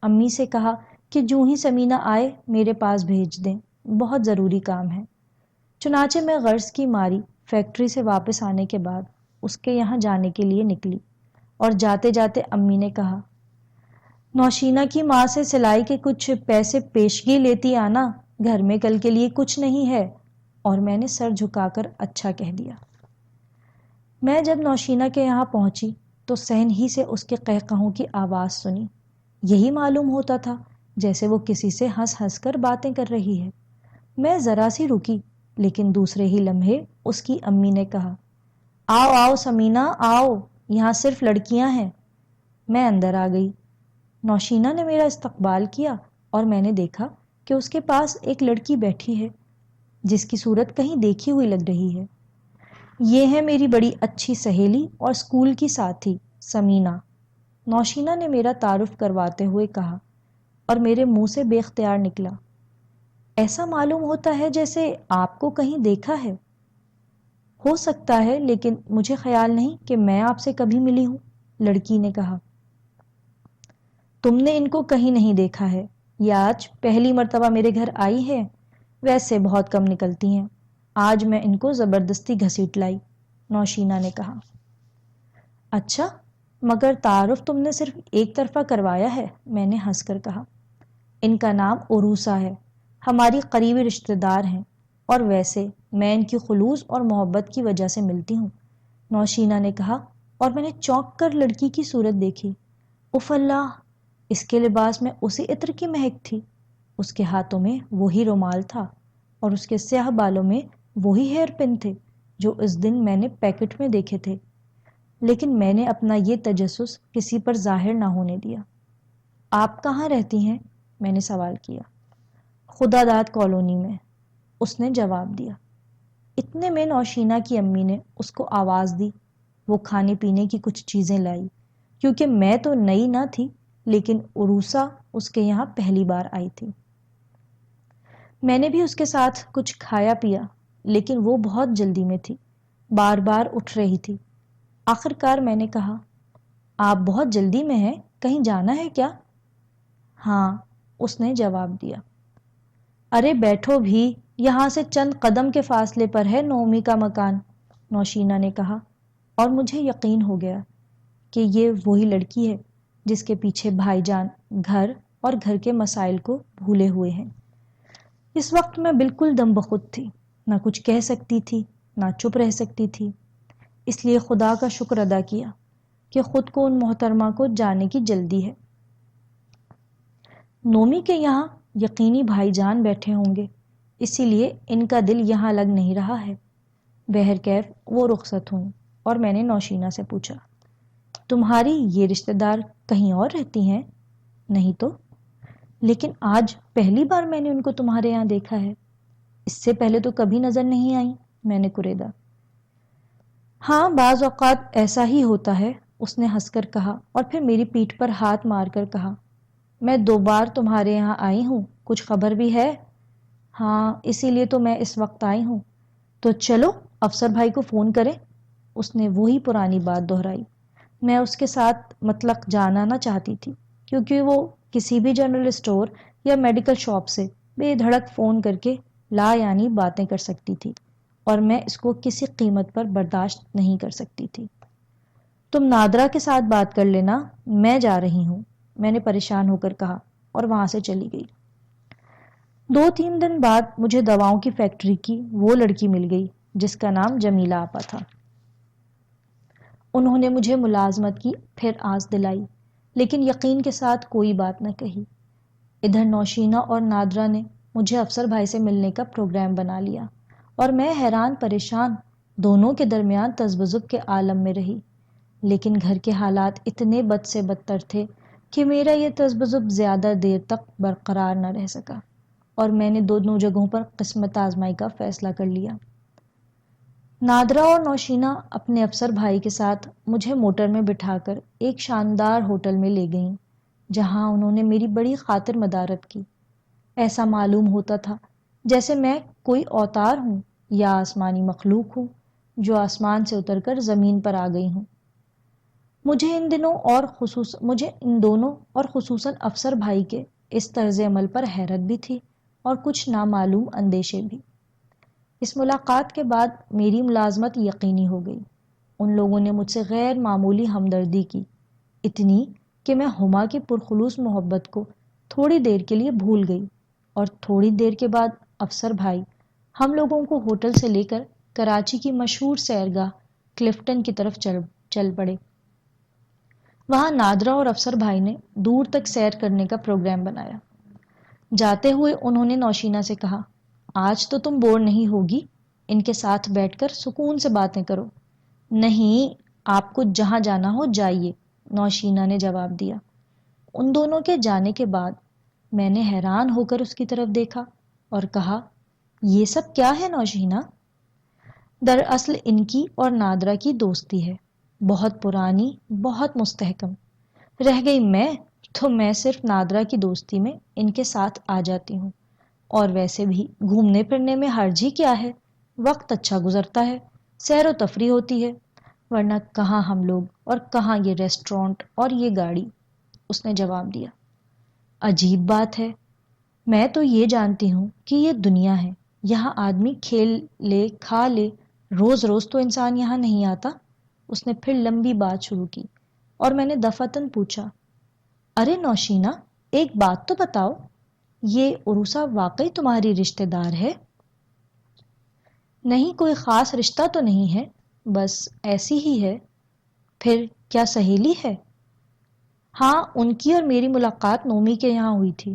امی سے کہا کہ جو ہی سمینہ آئے میرے پاس بھیج دیں، بہت ضروری کام ہے۔ چنانچہ میں غرض کی ماری فیکٹری سے واپس آنے کے بعد اس کے یہاں جانے کے لیے نکلی اور جاتے جاتے امی نے کہا، نوشینہ کی ماں سے سلائی کے کچھ پیسے پیشگی لیتی آنا، گھر میں کل کے لیے کچھ نہیں ہے۔ اور میں نے سر جھکا کر اچھا کہہ دیا۔ میں جب نوشینہ کے یہاں پہنچی تو صحن ہی سے اس کے قہقہوں کی آواز سنی۔ یہی معلوم ہوتا تھا جیسے وہ کسی سے ہنس ہنس کر باتیں کر رہی ہے۔ میں ذرا سی رکی، لیکن دوسرے ہی لمحے اس کی امی نے کہا، آؤ آؤ سمینہ آؤ، یہاں صرف لڑکیاں ہیں۔ میں اندر آ گئی۔ نوشینہ نے میرا استقبال کیا اور میں نے دیکھا کہ اس کے پاس ایک لڑکی بیٹھی ہے جس کی صورت کہیں دیکھی ہوئی لگ رہی ہے۔ یہ ہے میری بڑی اچھی سہیلی اور اسکول کی ساتھی سمینہ، نوشینہ نے میرا تعارف کرواتے ہوئے کہا، اور میرے منہ سے بے اختیار نکلا، ایسا معلوم ہوتا ہے جیسے آپ کو کہیں دیکھا ہے۔ ہو سکتا ہے، لیکن مجھے خیال نہیں کہ میں آپ سے کبھی ملی ہوں، لڑکی نے کہا۔ تم نے ان کو کہیں نہیں دیکھا ہے، یہ آج پہلی مرتبہ میرے گھر آئی ہے، ویسے بہت کم نکلتی ہیں، آج میں ان کو زبردستی گھسیٹ لائی، نوشینہ نے کہا۔ اچھا، مگر تعارف تم نے صرف ایک طرفہ کروایا ہے، میں نے ہنس کر کہا۔ ان کا نام عروسہ ہے، ہماری قریبی رشتہ دار ہیں، اور ویسے میں ان کی خلوص اور محبت کی وجہ سے ملتی ہوں، نوشینہ نے کہا، اور میں نے چونک کر لڑکی کی صورت دیکھی۔ اف اللہ، اس کے لباس میں اسی عطر کی مہک تھی، اس کے ہاتھوں میں وہی رومال تھا اور اس کے سیاہ بالوں میں وہی ہیئر پن تھے جو اس دن میں نے پیکٹ میں دیکھے تھے، لیکن میں نے اپنا یہ تجسس کسی پر ظاہر نہ ہونے دیا۔ آپ کہاں رہتی ہیں؟ میں نے سوال کیا۔ خدا داد کالونی میں، اس نے جواب دیا۔ اتنے میں نوشینہ کی امی نے اس کو آواز دی، وہ کھانے پینے کی کچھ چیزیں لائی، کیونکہ میں تو نئی نہ تھی، لیکن عروسہ اس کے یہاں پہلی بار آئی تھی۔ میں نے بھی اس کے ساتھ کچھ کھایا پیا، لیکن وہ بہت جلدی میں تھی، بار بار اٹھ رہی تھی۔ آخر کار میں نے کہا، آپ بہت جلدی میں ہیں، کہیں جانا ہے کیا؟ ہاں، اس نے جواب دیا۔ ارے بیٹھو بھی، یہاں سے چند قدم کے فاصلے پر ہے نومی کا مکان، نوشینہ نے کہا، اور مجھے یقین ہو گیا کہ یہ وہی لڑکی ہے جس کے پیچھے بھائی جان گھر اور گھر کے مسائل کو بھولے ہوئے ہیں۔ اس وقت میں بالکل دم بخود تھی، نہ کچھ کہہ سکتی تھی، نہ چپ رہ سکتی تھی، اس لیے خدا کا شکر ادا کیا کہ خود کو ان محترمہ کو جانے کی جلدی ہے۔ نومی کے یہاں یقینی بھائی جان بیٹھے ہوں گے، اسی لیے ان کا دل یہاں لگ نہیں رہا ہے۔ بہرکیف وہ رخصت ہوئی اور میں نے نوشینہ سے پوچھا، تمہاری یہ رشتہ دار کہیں اور رہتی ہیں؟ نہیں تو، لیکن آج پہلی بار میں نے ان کو تمہارے یہاں دیکھا ہے، اس سے پہلے تو کبھی نظر نہیں آئی، میں نے کریدا۔ ہاں، بعض اوقات ایسا ہی ہوتا ہے، اس نے ہنس کر کہا، اور پھر میری پیٹھ پر ہاتھ مار کر کہا، میں 2 بار تمہارے یہاں آئی ہوں، کچھ خبر بھی ہے؟ ہاں، اسی لیے تو میں اس وقت آئی ہوں۔ تو چلو افسر بھائی کو فون کریں، اس نے وہی پرانی بات دہرائی۔ میں اس کے ساتھ مطلق جانا نہ چاہتی تھی، کیونکہ وہ کسی بھی جنرل اسٹور یا میڈیکل شاپ سے بے دھڑک فون کر کے لا یعنی باتیں کر سکتی تھی، اور میں اس کو کسی قیمت پر برداشت نہیں کر سکتی تھی۔ تم نادرا کے ساتھ بات کر لینا، میں جا رہی ہوں، میں نے پریشان ہو کر کہا، اور وہاں سے چلی گئی۔ 2-3 دن بعد مجھے دواؤں کی فیکٹری کی وہ لڑکی مل گئی جس کا نام جمیلہ آپا تھا۔ انہوں نے مجھے ملازمت کی پھر آس دلائی، لیکن یقین کے ساتھ کوئی بات نہ کہی۔ ادھر نوشینہ اور نادرا نے مجھے افسر بھائی سے ملنے کا پروگرام بنا لیا، اور میں حیران پریشان دونوں کے درمیان تذبذب کے عالم میں رہی، لیکن گھر کے حالات اتنے بد سے بدتر تھے کہ میرا یہ تذبذب زیادہ دیر تک برقرار نہ رہ سکا، اور میں نے دونوں جگہوں پر قسمت آزمائی کا فیصلہ کر لیا۔ نادرا اور نوشینہ اپنے افسر بھائی کے ساتھ مجھے موٹر میں بٹھا کر ایک شاندار ہوٹل میں لے گئیں، جہاں انہوں نے میری بڑی خاطر مدارت کی۔ ایسا معلوم ہوتا تھا جیسے میں کوئی اوتار ہوں یا آسمانی مخلوق ہوں جو آسمان سے اتر کر زمین پر آ گئی ہوں۔ مجھے ان دونوں اور خصوصاً افسر بھائی کے اس طرز عمل پر حیرت بھی تھی اور کچھ نامعلوم اندیشے بھی۔ اس ملاقات کے بعد میری ملازمت یقینی ہو گئی۔ ان لوگوں نے مجھ سے غیر معمولی ہمدردی کی، اتنی کہ میں ہما کی پرخلوص محبت کو تھوڑی دیر کے لیے بھول گئی، اور تھوڑی دیر کے بعد افسر بھائی ہم لوگوں کو ہوٹل سے لے کر کراچی کی مشہور سیرگاہ کلفٹن کی طرف چل پڑے۔ وہاں نادرا اور افسر بھائی نے دور تک سیر کرنے کا پروگرام بنایا۔ جاتے ہوئے انہوں نے نوشینہ سے کہا، آج تو تم بور نہیں ہوگی، ان کے ساتھ بیٹھ کر سکون سے باتیں کرو۔ نہیں، آپ کو جہاں جانا ہو جائیے، نوشینہ نے جواب دیا۔ ان دونوں کے جانے کے بعد میں نے حیران ہو کر اس کی طرف دیکھا اور کہا، یہ سب کیا ہے نوشینہ؟ دراصل ان کی اور نادرا کی دوستی ہے، بہت پرانی، بہت مستحکم۔ رہ گئی میں تو میں صرف نادرا کی دوستی میں ان کے ساتھ آ جاتی ہوں، اور ویسے بھی گھومنے پھرنے میں حرج ہی کیا ہے، وقت اچھا گزرتا ہے، سیر و تفریح ہوتی ہے، ورنہ کہاں ہم لوگ اور کہاں یہ ریسٹورانٹ اور یہ گاڑی، اس نے جواب دیا۔ عجیب بات ہے، میں تو یہ جانتی ہوں کہ یہ دنیا ہے، یہاں آدمی کھیل لے کھا لے، روز روز تو انسان یہاں نہیں آتا۔ اس نے پھر لمبی بات شروع کی اور میں نے دفعتاً پوچھا، ارے نوشینہ، ایک بات تو بتاؤ، یہ عروسہ واقعی تمہاری رشتہ دار ہے؟ نہیں، کوئی خاص رشتہ تو نہیں ہے، بس ایسی ہی ہے۔ پھر کیا سہیلی ہے؟ ہاں، ان کی اور میری ملاقات نومی کے یہاں ہوئی تھی۔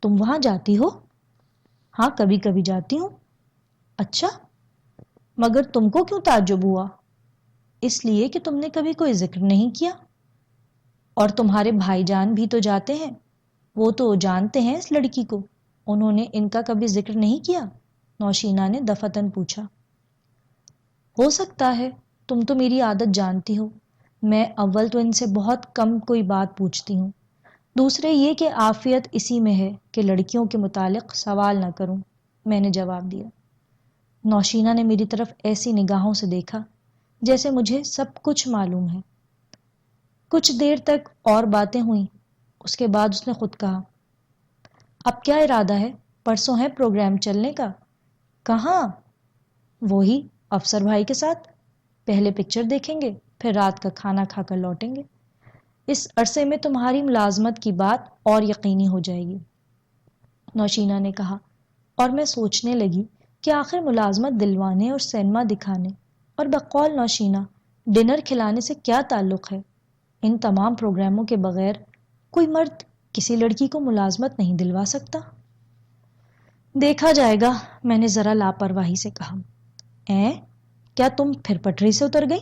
تم وہاں جاتی ہو؟ ہاں، کبھی کبھی جاتی ہوں۔ اچھا، مگر تم کو کیوں تعجب ہوا؟ اس لیے کہ تم نے کبھی کوئی ذکر نہیں کیا۔ اور تمہارے بھائی جان بھی تو جاتے ہیں، وہ تو جانتے ہیں اس لڑکی کو، انہوں نے ان کا کبھی ذکر نہیں کیا؟ نوشینہ نے دفعتاً پوچھا۔ ہو سکتا ہے، تم تو میری عادت جانتی ہو، میں اول تو ان سے بہت کم کوئی بات پوچھتی ہوں، دوسرے یہ کہ عافیت اسی میں ہے کہ لڑکیوں کے متعلق سوال نہ کروں، میں نے جواب دیا۔ نوشینہ نے میری طرف ایسی نگاہوں سے دیکھا جیسے مجھے سب کچھ معلوم ہے۔ کچھ دیر تک اور باتیں ہوئیں، اس کے بعد اس نے خود کہا، اب کیا ارادہ ہے؟ پرسوں ہے پروگرام چلنے کا۔ کہاں؟ وہی افسر بھائی کے ساتھ، پہلے پکچر دیکھیں گے، پھر رات کا کھانا کھا کر لوٹیں گے۔ اس عرصے میں تمہاری ملازمت کی بات اور یقینی ہو جائے گی، نوشینہ نے کہا، اور میں سوچنے لگی کہ آخر ملازمت دلوانے اور سینما دکھانے اور بقول نوشینہ ڈنر کھلانے سے کیا تعلق ہے؟ ان تمام پروگراموں کے بغیر کوئی مرد کسی لڑکی کو ملازمت نہیں دلوا سکتا۔ دیکھا جائے گا، میں نے ذرا لاپرواہی سے کہا۔ کیا تم پھر پٹری سے اتر گئی؟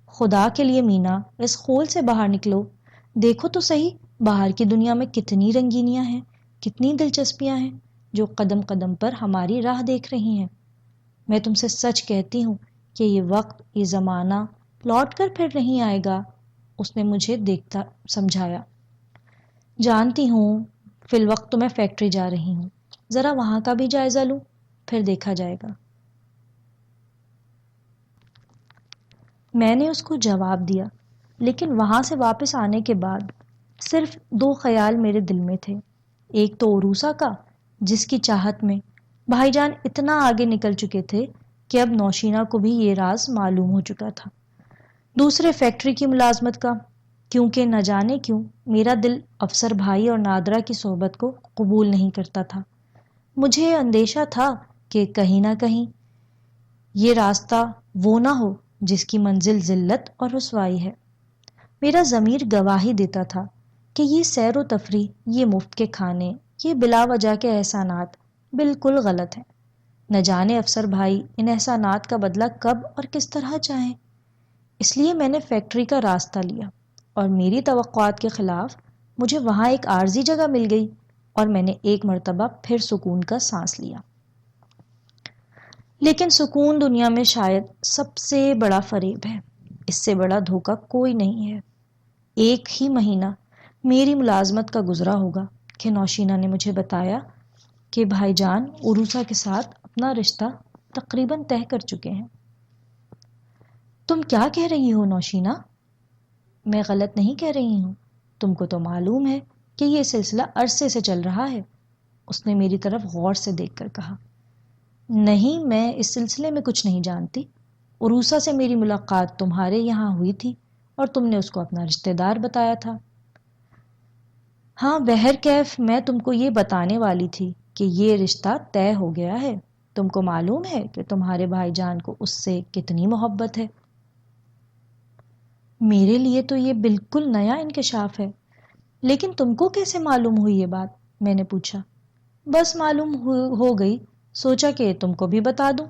خدا کے لیے مینا، اس خول سے باہر نکلو، دیکھو تو صحیح باہر کی دنیا میں کتنی رنگینیاں ہیں، کتنی دلچسپیاں ہیں جو قدم قدم پر ہماری راہ دیکھ رہی ہیں۔ میں تم سے سچ کہتی ہوں کہ یہ وقت، یہ زمانہ لوٹ کر پھر نہیں آئے گا، اس نے مجھے دیکھتا سمجھایا۔ جانتی ہوں، فی الوقت تو میں فیکٹری جا رہی ہوں، ذرا وہاں کا بھی جائزہ لوں، پھر دیکھا جائے گا۔ میں نے اس کو جواب دیا، لیکن وہاں سے واپس آنے کے بعد صرف دو خیال میرے دل میں تھے۔ ایک تو عروسہ کا، جس کی چاہت میں بھائی جان اتنا آگے نکل چکے تھے کہ اب نوشینہ کو بھی یہ راز معلوم ہو چکا تھا۔ دوسرے فیکٹری کی ملازمت کا، کیونکہ نہ جانے کیوں میرا دل افسر بھائی اور نادرا کی صحبت کو قبول نہیں کرتا تھا۔ مجھے اندیشہ تھا کہ کہیں نہ کہیں یہ راستہ وہ نہ ہو جس کی منزل ذلت اور رسوائی ہے۔ میرا ضمیر گواہی دیتا تھا کہ یہ سیر و تفریح، یہ مفت کے کھانے، یہ بلا وجہ کے احسانات بالکل غلط ہیں۔ نہ جانے افسر بھائی ان احسانات کا بدلہ کب اور کس طرح چاہیں۔ اس لیے میں نے فیکٹری کا راستہ لیا، اور میری توقعات کے خلاف مجھے وہاں ایک عارضی جگہ مل گئی، اور میں نے ایک مرتبہ پھر سکون کا سانس لیا۔ لیکن سکون دنیا میں شاید سب سے بڑا فریب ہے، اس سے بڑا دھوکہ کوئی نہیں ہے۔ ایک ہی مہینہ میری ملازمت کا گزرا ہوگا کہ نوشینہ نے مجھے بتایا کہ بھائی جان عروسہ کے ساتھ اپنا رشتہ تقریباً طے کر چکے ہیں۔ تم کیا کہہ رہی ہو نوشینہ؟ میں غلط نہیں کہہ رہی ہوں، تم کو تو معلوم ہے کہ یہ سلسلہ عرصے سے چل رہا ہے، اس نے میری طرف غور سے دیکھ کر کہا۔ نہیں، میں اس سلسلے میں کچھ نہیں جانتی، عروسہ سے میری ملاقات تمہارے یہاں ہوئی تھی اور تم نے اس کو اپنا رشتہ دار بتایا تھا۔ ہاں، بہرکیف میں تم کو یہ بتانے والی تھی کہ یہ رشتہ طے ہو گیا ہے۔ تم کو معلوم ہے کہ تمہارے بھائی جان کو اس سے کتنی محبت ہے۔ میرے لیے تو یہ بالکل نیا انکشاف ہے، لیکن تم کو کیسے معلوم ہوئی یہ بات؟ میں نے پوچھا۔ بس معلوم ہو گئی، سوچا کہ تم کو بھی بتا دوں۔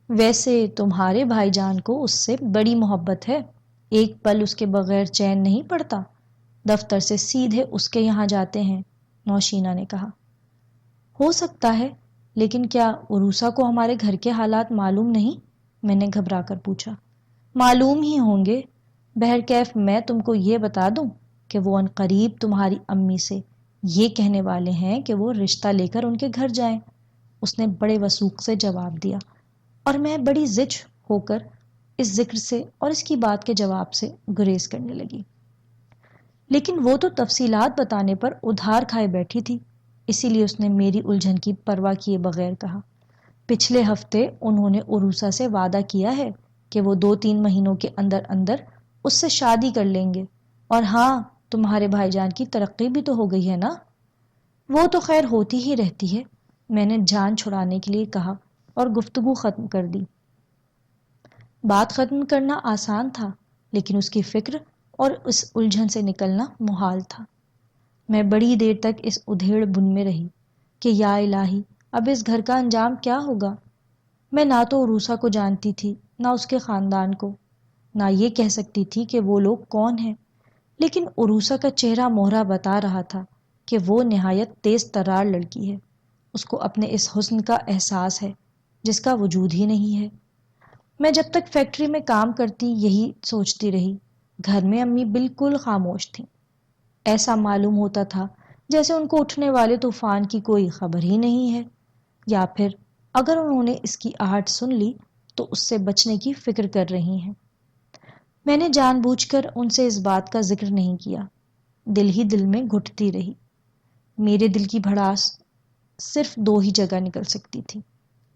ویسے تمہارے بھائی جان کو اس سے بڑی محبت ہے، ایک پل اس کے بغیر چین نہیں پڑتا، دفتر سے سیدھے اس کے یہاں جاتے ہیں، نوشینہ نے کہا۔ ہو سکتا ہے، لیکن کیا عروسہ کو ہمارے گھر کے حالات معلوم نہیں؟ میں نے گھبرا کر پوچھا۔ معلوم ہی ہوں گے، بہرکیف میں تم کو یہ بتا دوں کہ وہ عنقریب تمہاری امی سے یہ کہنے والے ہیں کہ وہ رشتہ لے کر ان کے گھر جائیں، اس نے بڑے وثوق سے جواب دیا، اور میں بڑی زج ہو کر اس ذکر سے اور اس کی بات کے جواب سے گریز کرنے لگی۔ لیکن وہ تو تفصیلات بتانے پر ادھار کھائے بیٹھی تھی، اسی لیے اس نے میری الجھن کی پرواہ کیے بغیر کہا، پچھلے ہفتے انہوں نے عروسہ سے وعدہ کیا ہے کہ وہ 2-3 مہینوں کے اندر اندر اس سے شادی کر لیں گے، اور ہاں، تمہارے بھائی جان کی ترقی بھی تو ہو گئی ہے نا؟ وہ تو خیر ہوتی ہی رہتی ہے، میں نے جان چھڑانے کے لیے کہا اور گفتگو ختم کر دی۔ بات ختم کرنا آسان تھا، لیکن اس کی فکر اور اس الجھن سے نکلنا محال تھا۔ میں بڑی دیر تک اس ادھیڑ بن میں رہی کہ یا الہی، اب اس گھر کا انجام کیا ہوگا؟ میں نہ تو عروسہ کو جانتی تھی، نہ اس کے خاندان کو، نہ یہ کہہ سکتی تھی کہ وہ لوگ کون ہیں، لیکن عروسہ کا چہرہ مہرہ بتا رہا تھا کہ وہ نہایت تیز ترار لڑکی ہے، اس کو اپنے اس حسن کا احساس ہے جس کا وجود ہی نہیں ہے۔ میں جب تک فیکٹری میں کام کرتی یہی سوچتی رہی، گھر میں امی بالکل خاموش تھیں، ایسا معلوم ہوتا تھا جیسے ان کو اٹھنے والے طوفان کی کوئی خبر ہی نہیں ہے، یا پھر اگر انہوں نے اس کی آہٹ سن لی تو اس سے بچنے کی فکر کر رہی ہیں۔ میں نے جان بوجھ کر ان سے اس بات کا ذکر نہیں کیا، دل ہی دل میں گھٹتی رہی۔ میرے دل کی بھڑاس صرف 2 ہی جگہ نکل سکتی تھی،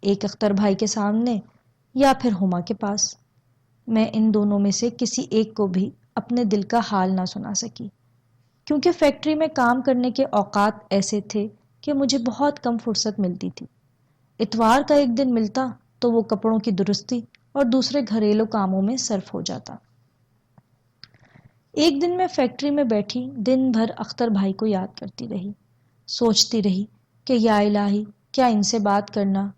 ایک اختر بھائی کے سامنے یا پھر ہما کے پاس۔ میں ان دونوں میں سے کسی ایک کو بھی اپنے دل کا حال نہ سنا سکی، کیونکہ فیکٹری میں کام کرنے کے اوقات ایسے تھے کہ مجھے بہت کم فرصت ملتی تھی۔ اتوار کا ایک دن ملتا تو وہ کپڑوں کی درستی اور دوسرے گھریلو کاموں میں صرف ہو جاتا۔ ایک دن میں فیکٹری میں بیٹھی دن بھر اختر بھائی کو یاد کرتی رہی، سوچتی رہی کہ یا الہی، کیا ان سے بات کرنا،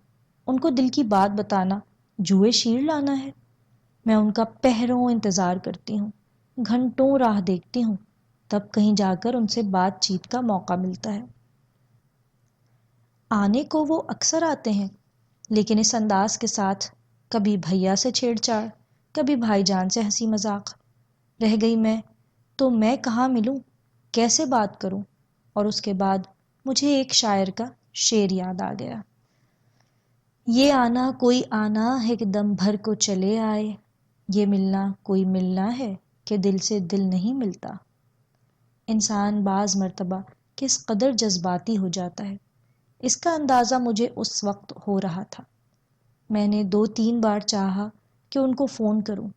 ان کو دل کی بات بتانا جوئے شیر لانا ہے؟ میں ان کا پہروں انتظار کرتی ہوں، گھنٹوں راہ دیکھتی ہوں، تب کہیں جا کر ان سے بات چیت کا موقع ملتا ہے۔ آنے کو وہ اکثر آتے ہیں، لیکن اس انداز کے ساتھ، کبھی بھیا سے چھیڑ چھاڑ، کبھی بھائی جان سے ہنسی مذاق۔ رہ گئی میں کہاں ملوں، کیسے بات کروں؟ اور اس کے بعد مجھے ایک شاعر کا شعر یاد آ گیا، یہ آنا کوئی آنا ہے کہ دم بھر کو چلے آئے، یہ ملنا کوئی ملنا ہے کہ دل سے دل نہیں ملتا۔ انسان بعض مرتبہ کس قدر جذباتی ہو جاتا ہے، اس کا اندازہ مجھے اس وقت ہو رہا تھا۔ میں نے 2-3 بار چاہا کہ ان کو فون کروں،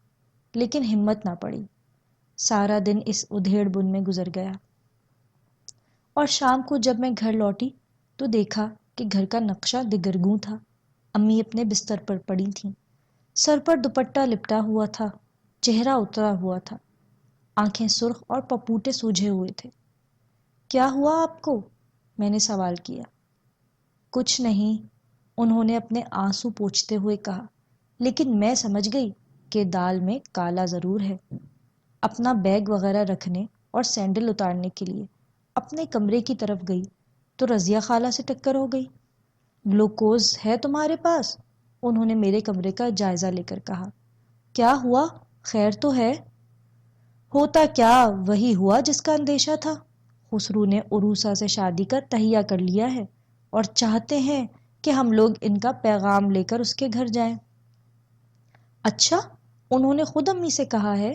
لیکن ہمت نہ پڑی۔ سارا دن اس ادھیڑ بن میں گزر گیا، اور شام کو جب میں گھر لوٹی تو دیکھا کہ گھر کا نقشہ دگرگوں تھا۔ امی اپنے بستر پر پڑی تھیں، سر پر دوپٹہ لپٹا ہوا تھا، چہرہ اترا ہوا تھا، آنکھیں سرخ اور پپوٹے سوجھے ہوئے تھے۔ کیا ہوا آپ کو؟ میں نے سوال کیا۔ کچھ نہیں، انہوں نے اپنے آنسو پوچھتے ہوئے کہا، لیکن میں سمجھ گئی کہ دال میں کالا ضرور ہے۔ اپنا بیگ وغیرہ رکھنے اور سینڈل اتارنے کے لیے اپنے کمرے کی طرف گئی تو رضیہ خالہ سے ٹکر ہو گئی۔ گلوکوز ہے تمہارے پاس؟ انہوں نے میرے کمرے کا جائزہ لے کر کہا۔ کیا ہوا؟ خیر تو ہے؟ ہوتا کیا، وہی ہوا جس کا اندیشہ تھا۔ خسرو نے عروسہ سے شادی کا تہیہ کر لیا ہے اور چاہتے ہیں کہ ہم لوگ ان کا پیغام لے کر اس کے گھر جائیں۔ اچھا، انہوں نے خود امی سے کہا ہے؟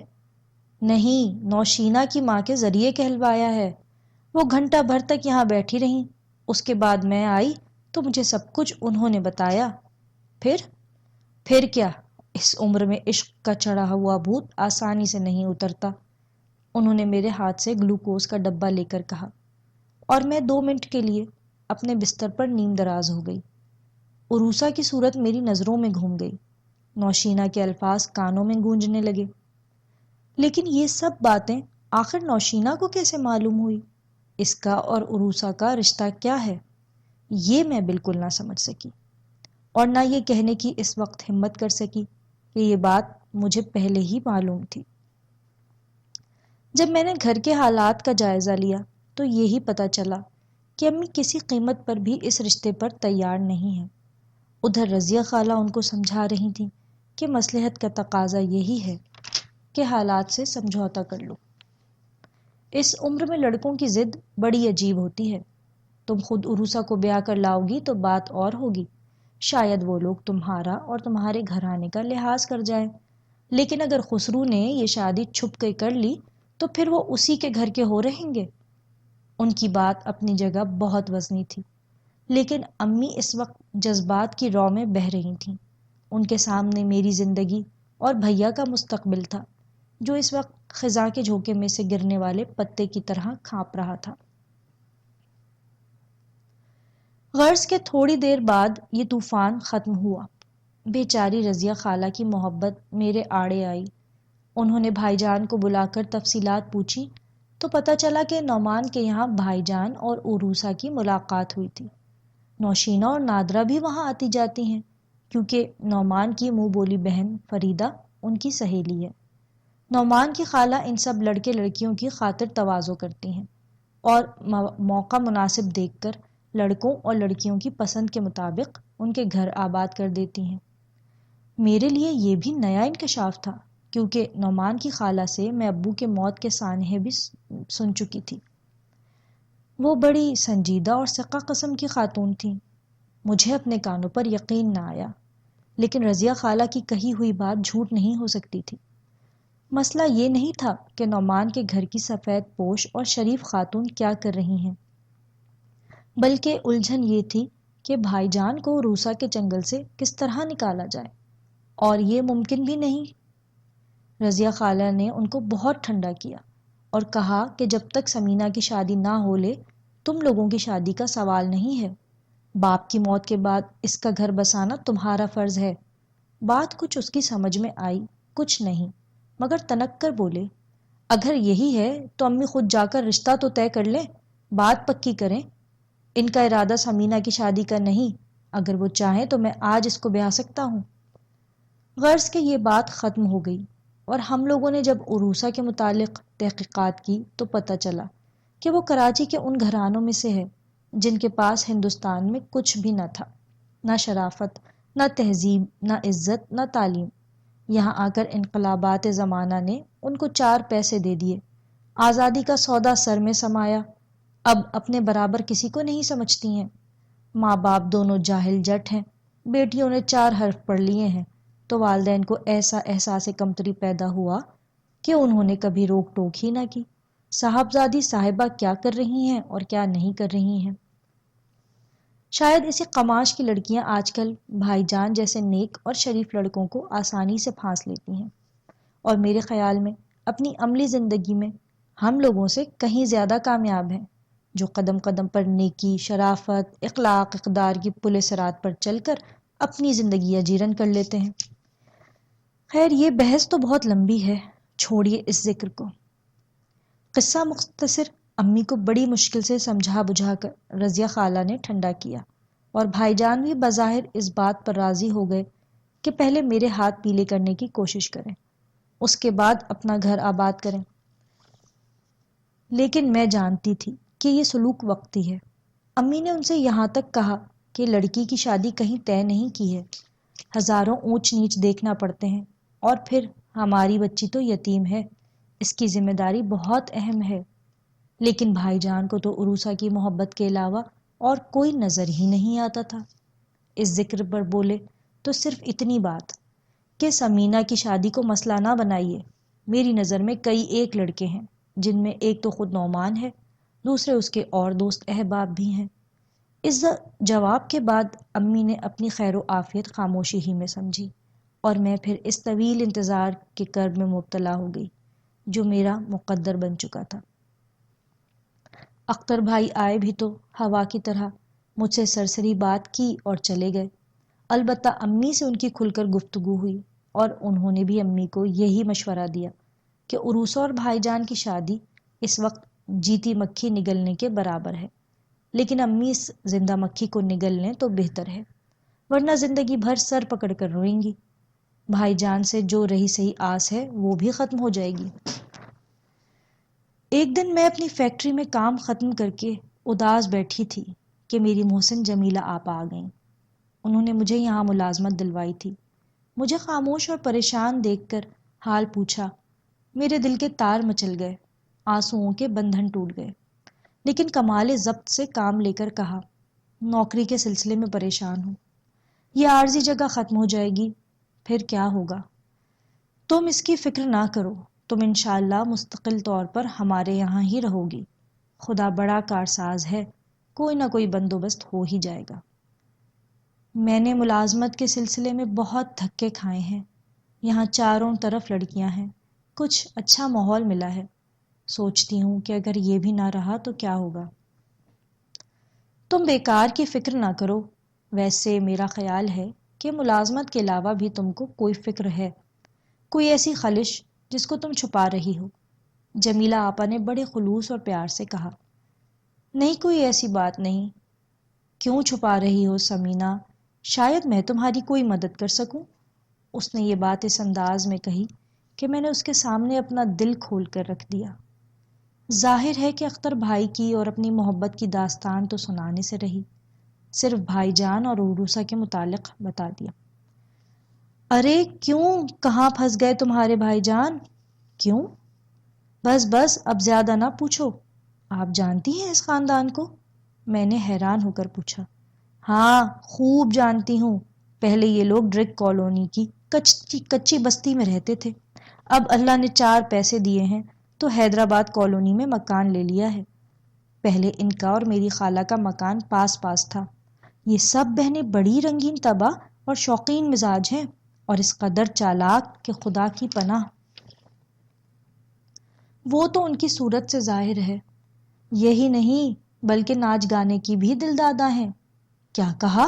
نہیں، نوشینہ کی ماں کے ذریعے کہلوایا ہے۔ وہ گھنٹہ بھر تک یہاں بیٹھی رہیں، اس کے بعد میں آئی تو مجھے سب کچھ انہوں نے بتایا۔ پھر کیا؟ اس عمر میں عشق کا چڑھا ہوا بھوت آسانی سے نہیں اترتا، انہوں نے میرے ہاتھ سے گلوکوز کا ڈبہ لے کر کہا، اور میں 2 منٹ کے لیے اپنے بستر پر نیم دراز ہو گئی۔ عروسا کی صورت میری نظروں میں گھوم گئی، نوشینہ کے الفاظ کانوں میں گونجنے لگے۔ لیکن یہ سب باتیں آخر نوشینہ کو کیسے معلوم ہوئی؟ اس کا اور عروسا کا رشتہ کیا ہے؟ یہ میں بالکل نہ سمجھ سکی، اور نہ یہ کہنے کی اس وقت ہمت کر سکی کہ یہ بات مجھے پہلے ہی معلوم تھی۔ جب میں نے گھر کے حالات کا جائزہ لیا تو یہی پتہ چلا کہ امی کسی قیمت پر بھی اس رشتے پر تیار نہیں ہیں۔ ادھر رضیہ خالہ ان کو سمجھا رہی تھیں کہ مصلحت کا تقاضا یہی ہے کہ حالات سے سمجھوتا کر لو۔ اس عمر میں لڑکوں کی ضد بڑی عجیب ہوتی ہے۔ تم خود عروسا کو بیاہ کر لاؤ گی تو بات اور ہوگی، شاید وہ لوگ تمہارا اور تمہارے گھرانے کا لحاظ کر جائیں، لیکن اگر خسرو نے یہ شادی چھپ کے کر لی تو پھر وہ اسی کے گھر کے ہو رہیں گے۔ ان کی بات اپنی جگہ بہت وزنی تھی، لیکن امی اس وقت جذبات کی رو میں بہہ رہی تھیں۔ ان کے سامنے میری زندگی اور بھیا کا مستقبل تھا، جو اس وقت خزاں کے جھونکے میں سے گرنے والے پتے کی طرح کانپ رہا تھا۔ غرض کے تھوڑی دیر بعد یہ طوفان ختم ہوا۔ بیچاری رضیہ خالہ کی محبت میرے آڑے آئی۔ انہوں نے بھائی جان کو بلا کر تفصیلات پوچھی تو پتہ چلا کہ نعمان کے یہاں بھائی جان اور عروسا کی ملاقات ہوئی تھی۔ نوشینہ اور نادرہ بھی وہاں آتی جاتی ہیں، کیونکہ نعمان کی منہ بولی بہن فریدہ ان کی سہیلی ہے۔ نعمان کی خالہ ان سب لڑکے لڑکیوں کی خاطر تواضع کرتی ہیں اور موقع مناسب دیکھ کر لڑکوں اور لڑکیوں کی پسند کے مطابق ان کے گھر آباد کر دیتی ہیں۔ میرے لیے یہ بھی نیا انکشاف تھا، کیونکہ نعمان کی خالہ سے میں ابو کے موت کے سانحے بھی سن چکی تھی۔ وہ بڑی سنجیدہ اور ثقہ قسم کی خاتون تھیں۔ مجھے اپنے کانوں پر یقین نہ آیا، لیکن رضیہ خالہ کی کہی ہوئی بات جھوٹ نہیں ہو سکتی تھی۔ مسئلہ یہ نہیں تھا کہ نعمان کے گھر کی سفید پوش اور شریف خاتون کیا کر رہی ہیں، بلکہ الجھن یہ تھی کہ بھائی جان کو عروسا کے چنگل سے کس طرح نکالا جائے، اور یہ ممکن بھی نہیں۔ رضیہ خالہ نے ان کو بہت ٹھنڈا کیا اور کہا کہ جب تک سمینہ کی شادی نہ ہو لے تم لوگوں کی شادی کا سوال نہیں ہے۔ باپ کی موت کے بعد اس کا گھر بسانا تمہارا فرض ہے۔ بات کچھ اس کی سمجھ میں آئی، کچھ نہیں، مگر تنک کر بولے، اگر یہی ہے تو امی خود جا کر رشتہ تو طے کر لیں، بات پکی کریں۔ ان کا ارادہ سمینہ کی شادی کا نہیں، اگر وہ چاہیں تو میں آج اس کو بیاہ سکتا ہوں۔ غرض کہ یہ بات ختم ہو گئی، اور ہم لوگوں نے جب عروسا کے متعلق تحقیقات کی تو پتہ چلا کہ وہ کراچی کے ان گھرانوں میں سے ہے جن کے پاس ہندوستان میں کچھ بھی نہ تھا، نہ شرافت، نہ تہذیب، نہ عزت، نہ تعلیم۔ یہاں آ کر انقلابات زمانہ نے ان کو 4 پیسے دے دیے، آزادی کا سودا سر میں سمایا، اب اپنے برابر کسی کو نہیں سمجھتی ہیں۔ ماں باپ دونوں جاہل جٹ ہیں، بیٹیوں نے 4 حرف پڑھ لیے ہیں، تو والدین کو ایسا احساس کمتری پیدا ہوا کہ انہوں نے کبھی روک ٹوک ہی نہ کی۔ صاحبزادی صاحبہ کیا کر رہی ہیں اور کیا نہیں کر رہی ہیں۔ شاید اسی قماش کی لڑکیاں آج کل بھائی جان جیسے نیک اور شریف لڑکوں کو آسانی سے پھانس لیتی ہیں، اور میرے خیال میں اپنی عملی زندگی میں ہم لوگوں سے کہیں زیادہ کامیاب ہیں، جو قدم قدم پر نیکی، شرافت، اخلاق، اقدار کی پل صراط پر چل کر اپنی زندگی اجیرن کر لیتے ہیں۔ خیر یہ بحث تو بہت لمبی ہے، چھوڑیے اس ذکر کو۔ قصہ مختصر، امی کو بڑی مشکل سے سمجھا بجھا کر رضیہ خالہ نے ٹھنڈا کیا، اور بھائی جان بھی بظاہر اس بات پر راضی ہو گئے کہ پہلے میرے ہاتھ پیلے کرنے کی کوشش کریں، اس کے بعد اپنا گھر آباد کریں۔ لیکن میں جانتی تھی کہ یہ سلوک وقتی ہے۔ امی نے ان سے یہاں تک کہا کہ لڑکی کی شادی کہیں طے نہیں کی ہے، ہزاروں اونچ نیچ دیکھنا پڑتے ہیں، اور پھر ہماری بچی تو یتیم ہے، اس کی ذمہ داری بہت اہم ہے۔ لیکن بھائی جان کو تو عروسا کی محبت کے علاوہ اور کوئی نظر ہی نہیں آتا تھا۔ اس ذکر پر بولے تو صرف اتنی بات کہ سمینہ کی شادی کو مسئلہ نہ بنائیے، میری نظر میں کئی ایک لڑکے ہیں، جن میں ایک تو خود نعمان ہے، دوسرے اس کے اور دوست احباب بھی ہیں۔ اس جواب کے بعد امی نے اپنی خیر و عافیت خاموشی ہی میں سمجھی، اور میں پھر اس طویل انتظار کے کرب میں مبتلا ہو گئی جو میرا مقدر بن چکا تھا۔ اختر بھائی آئے بھی تو ہوا کی طرح مجھ سے سرسری بات کی اور چلے گئے۔ البتہ امی سے ان کی کھل کر گفتگو ہوئی، اور انہوں نے بھی امی کو یہی مشورہ دیا کہ عروسہ اور بھائی جان کی شادی اس وقت جیتی مکھی نگلنے کے برابر ہے، لیکن امی اس زندہ مکھی کو نگل لیں تو بہتر ہے، ورنہ زندگی بھر سر پکڑ کر روئیں گی۔ بھائی جان سے جو رہی صحیح آس ہے وہ بھی ختم ہو جائے گی۔ ایک دن میں اپنی فیکٹری میں کام ختم کر کے اداس بیٹھی تھی کہ میری محسن جمیلہ آپا آ گئیں۔ انہوں نے مجھے یہاں ملازمت دلوائی تھی۔ مجھے خاموش اور پریشان دیکھ کر حال پوچھا۔ میرے دل کے تار مچل گئے، آنسوؤں کے بندھن ٹوٹ گئے، لیکن کمال ضبط سے کام لے کر کہا، نوکری کے سلسلے میں پریشان ہوں، یہ عارضی جگہ ختم ہو جائے گی، پھر کیا ہوگا؟ تم اس کی فکر نہ کرو، تم انشاءاللہ مستقل طور پر ہمارے یہاں ہی رہو گی، خدا بڑا کارساز ہے، کوئی نہ کوئی بندوبست ہو ہی جائے گا۔ میں نے ملازمت کے سلسلے میں بہت دھکے کھائے ہیں، یہاں چاروں طرف لڑکیاں ہیں، کچھ اچھا ماحول ملا ہے، سوچتی ہوں کہ اگر یہ بھی نہ رہا تو کیا ہوگا۔ تم بیکار کی فکر نہ کرو، ویسے میرا خیال ہے کہ ملازمت کے علاوہ بھی تم کو کوئی فکر ہے، کوئی ایسی خلش جس کو تم چھپا رہی ہو۔ جمیلہ آپا نے بڑے خلوص اور پیار سے کہا۔ نہیں، کوئی ایسی بات نہیں۔ کیوں چھپا رہی ہو سمینا؟ شاید میں تمہاری کوئی مدد کر سکوں۔ اس نے یہ بات اس انداز میں کہی کہ میں نے اس کے سامنے اپنا دل کھول کر رکھ دیا۔ ظاہر ہے کہ اختر بھائی کی اور اپنی محبت کی داستان تو سنانے سے رہی، صرف بھائی جان اور عروسہ کے متعلق بتا دیا۔ ارے کیوں، کہاں پھنس گئے تمہارے بھائی جان؟ کیوں؟ بس بس اب زیادہ نہ پوچھو، آپ جانتی ہیں اس خاندان کو؟ میں نے حیران ہو کر پوچھا۔ ہاں، خوب جانتی ہوں، پہلے یہ لوگ ڈرگ کالونی کی کچی بستی میں رہتے تھے، اب اللہ نے 4 پیسے دیے ہیں تو حیدرآباد کالونی میں مکان لے لیا ہے۔ پہلے ان کا اور میری خالہ کا مکان پاس پاس تھا۔ یہ سب بہنیں بڑی رنگین طبع اور شوقین مزاج ہیں، اور اس قدر چالاک کہ خدا کی پناہ۔ وہ تو ان کی صورت سے ظاہر ہے، یہی نہیں بلکہ ناچ گانے کی بھی دلدادہ ہیں۔ کیا کہا؟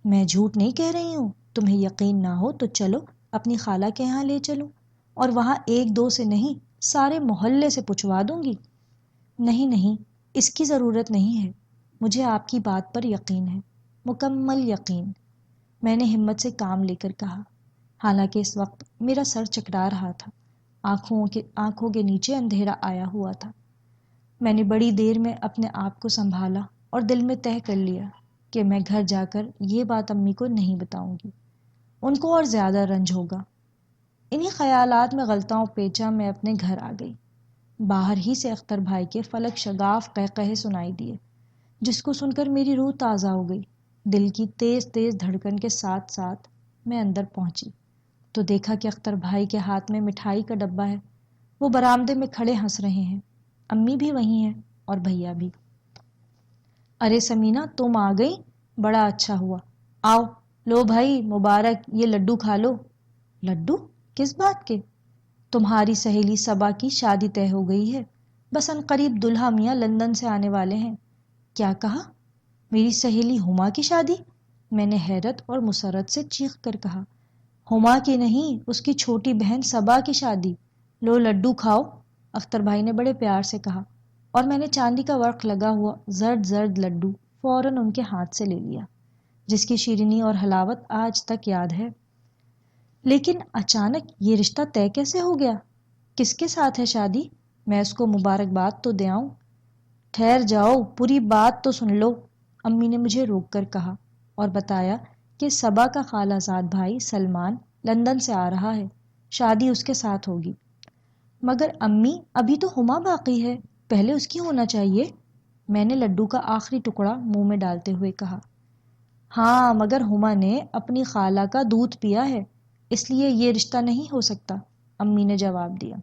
میں جھوٹ نہیں کہہ رہی ہوں، تمہیں یقین نہ ہو تو چلو اپنی خالہ کے یہاں لے چلو، اور وہاں 1-2 سے نہیں سارے محلے سے پچھوا دوں گی۔ نہیں نہیں، اس کی ضرورت نہیں ہے، مجھے آپ کی بات پر یقین ہے، مکمل یقین، میں نے ہمت سے کام لے کر کہا، حالانکہ اس وقت میرا سر چکرا رہا تھا، آنکھوں کے نیچے اندھیرا آیا ہوا تھا۔ میں نے بڑی دیر میں اپنے آپ کو سنبھالا اور دل میں طے کر لیا کہ میں گھر جا کر یہ بات امی کو نہیں بتاؤں گی، ان کو اور زیادہ رنج ہوگا۔ انہی خیالات میں غلطاں پیچا میں اپنے گھر آ گئی۔ باہر ہی سے اختر بھائی کے فلک شگاف قہقہے سنائی دیے، جس کو سن کر میری روح تازہ ہو گئی۔ دل کی تیز تیز دھڑکن کے ساتھ ساتھ میں اندر پہنچی تو دیکھا کہ اختر بھائی کے ہاتھ میں مٹھائی کا ڈبہ ہے، وہ برآمدے میں کھڑے ہنس رہے ہیں، امی بھی وہیں ہیں اور بھیا بھی۔ ارے سمینا، تم آ گئی، بڑا اچھا ہوا، آؤ، لو بھائی مبارک، یہ لڈو کھا لو۔ لڈو؟ کس بات کے؟ تمہاری سہیلی صبا کی شادی طے ہو گئی ہے، بس عنقریب دلہا میاں لندن سے آنے والے ہیں۔ کیا کہا؟ میری سہیلی ہما کی شادی؟ میں نے حیرت اور مسرت سے چیخ کر کہا۔ ہما کی نہیں، اس کی چھوٹی بہن صبا کی شادی، لو لڈو کھاؤ، اختر بھائی نے بڑے پیار سے کہا، اور میں نے چاندی کا ورق لگا ہوا زرد زرد لڈو فوراً ان کے ہاتھ سے لے لیا، جس کی شیرینی اور حلاوت آج تک یاد ہے۔ لیکن اچانک یہ رشتہ طے کیسے ہو گیا؟ کس کے ساتھ ہے شادی؟ میں اس کو مبارکباد تو دے آؤں۔ ٹھہر جاؤ، پوری بات تو سن لو، امی نے مجھے روک کر کہا، اور بتایا کہ صبا کا خالہ زاد بھائی سلمان لندن سے آ رہا ہے، شادی اس کے ساتھ ہوگی۔ مگر امی، ابھی تو ہما باقی ہے، پہلے اس کی ہونا چاہیے، میں نے لڈو کا آخری ٹکڑا منہ میں ڈالتے ہوئے کہا۔ ہاں، مگر ہما نے اپنی خالہ کا دودھ پیا ہے، اس لیے یہ رشتہ نہیں ہو سکتا، امی نے جواب دیا۔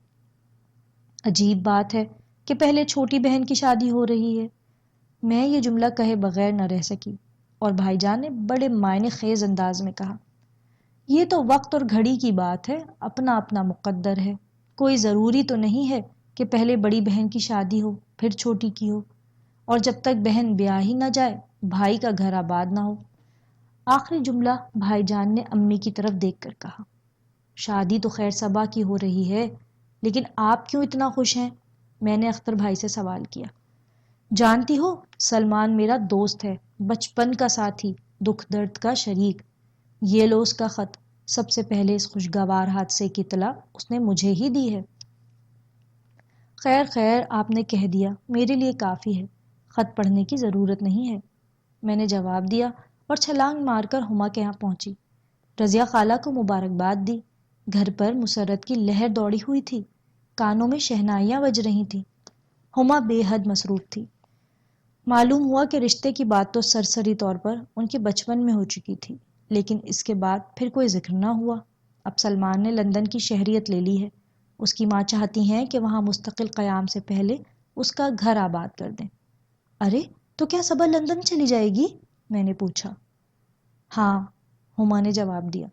عجیب بات ہے کہ پہلے چھوٹی بہن کی شادی ہو رہی ہے۔ میں یہ جملہ کہے بغیر نہ رہ سکی اور بھائی جان نے بڑے معنی خیز انداز میں کہا، یہ تو وقت اور گھڑی کی بات ہے، اپنا اپنا مقدر ہے، کوئی ضروری تو نہیں ہے کہ پہلے بڑی بہن کی شادی ہو پھر چھوٹی کی ہو، اور جب تک بہن بیاہ ہی نہ جائے بھائی کا گھر آباد نہ ہو۔ آخری جملہ بھائی جان نے امی کی طرف دیکھ کر کہا۔ شادی تو خیر صبا کی ہو رہی ہے، لیکن آپ کیوں اتنا خوش ہیں؟ میں نے اختر بھائی سے سوال کیا۔ جانتی ہو، سلمان میرا دوست ہے، بچپن کا ساتھی، دکھ درد کا شریک۔ یہ لو اس کا خط، سب سے پہلے اس خوشگوار حادثے کی اطلاع اس نے مجھے ہی دی ہے۔ خیر خیر، آپ نے کہہ دیا، میرے لیے کافی ہے، خط پڑھنے کی ضرورت نہیں ہے، میں نے جواب دیا اور چھلانگ مار کر ہما کے یہاں پہنچی۔ رضیہ خالہ کو مبارکباد دی۔ گھر پر مسرت کی لہر دوڑی ہوئی تھی، کانوں میں شہنائیاں بج رہی تھیں۔ ہما بے حد مسروف تھی۔ معلوم ہوا کہ رشتے کی بات تو سرسری طور پر ان کے بچپن میں ہو چکی تھی، لیکن اس کے بعد پھر کوئی ذکر نہ ہوا۔ اب سلمان نے لندن کی شہریت لے لی ہے، اس کی ماں چاہتی ہیں کہ وہاں مستقل قیام سے پہلے اس کا گھر آباد کر دیں۔ ارے تو کیا صبا لندن چلی جائے گی؟ میں نے پوچھا۔ ہاں، ہما نے جواب دیا،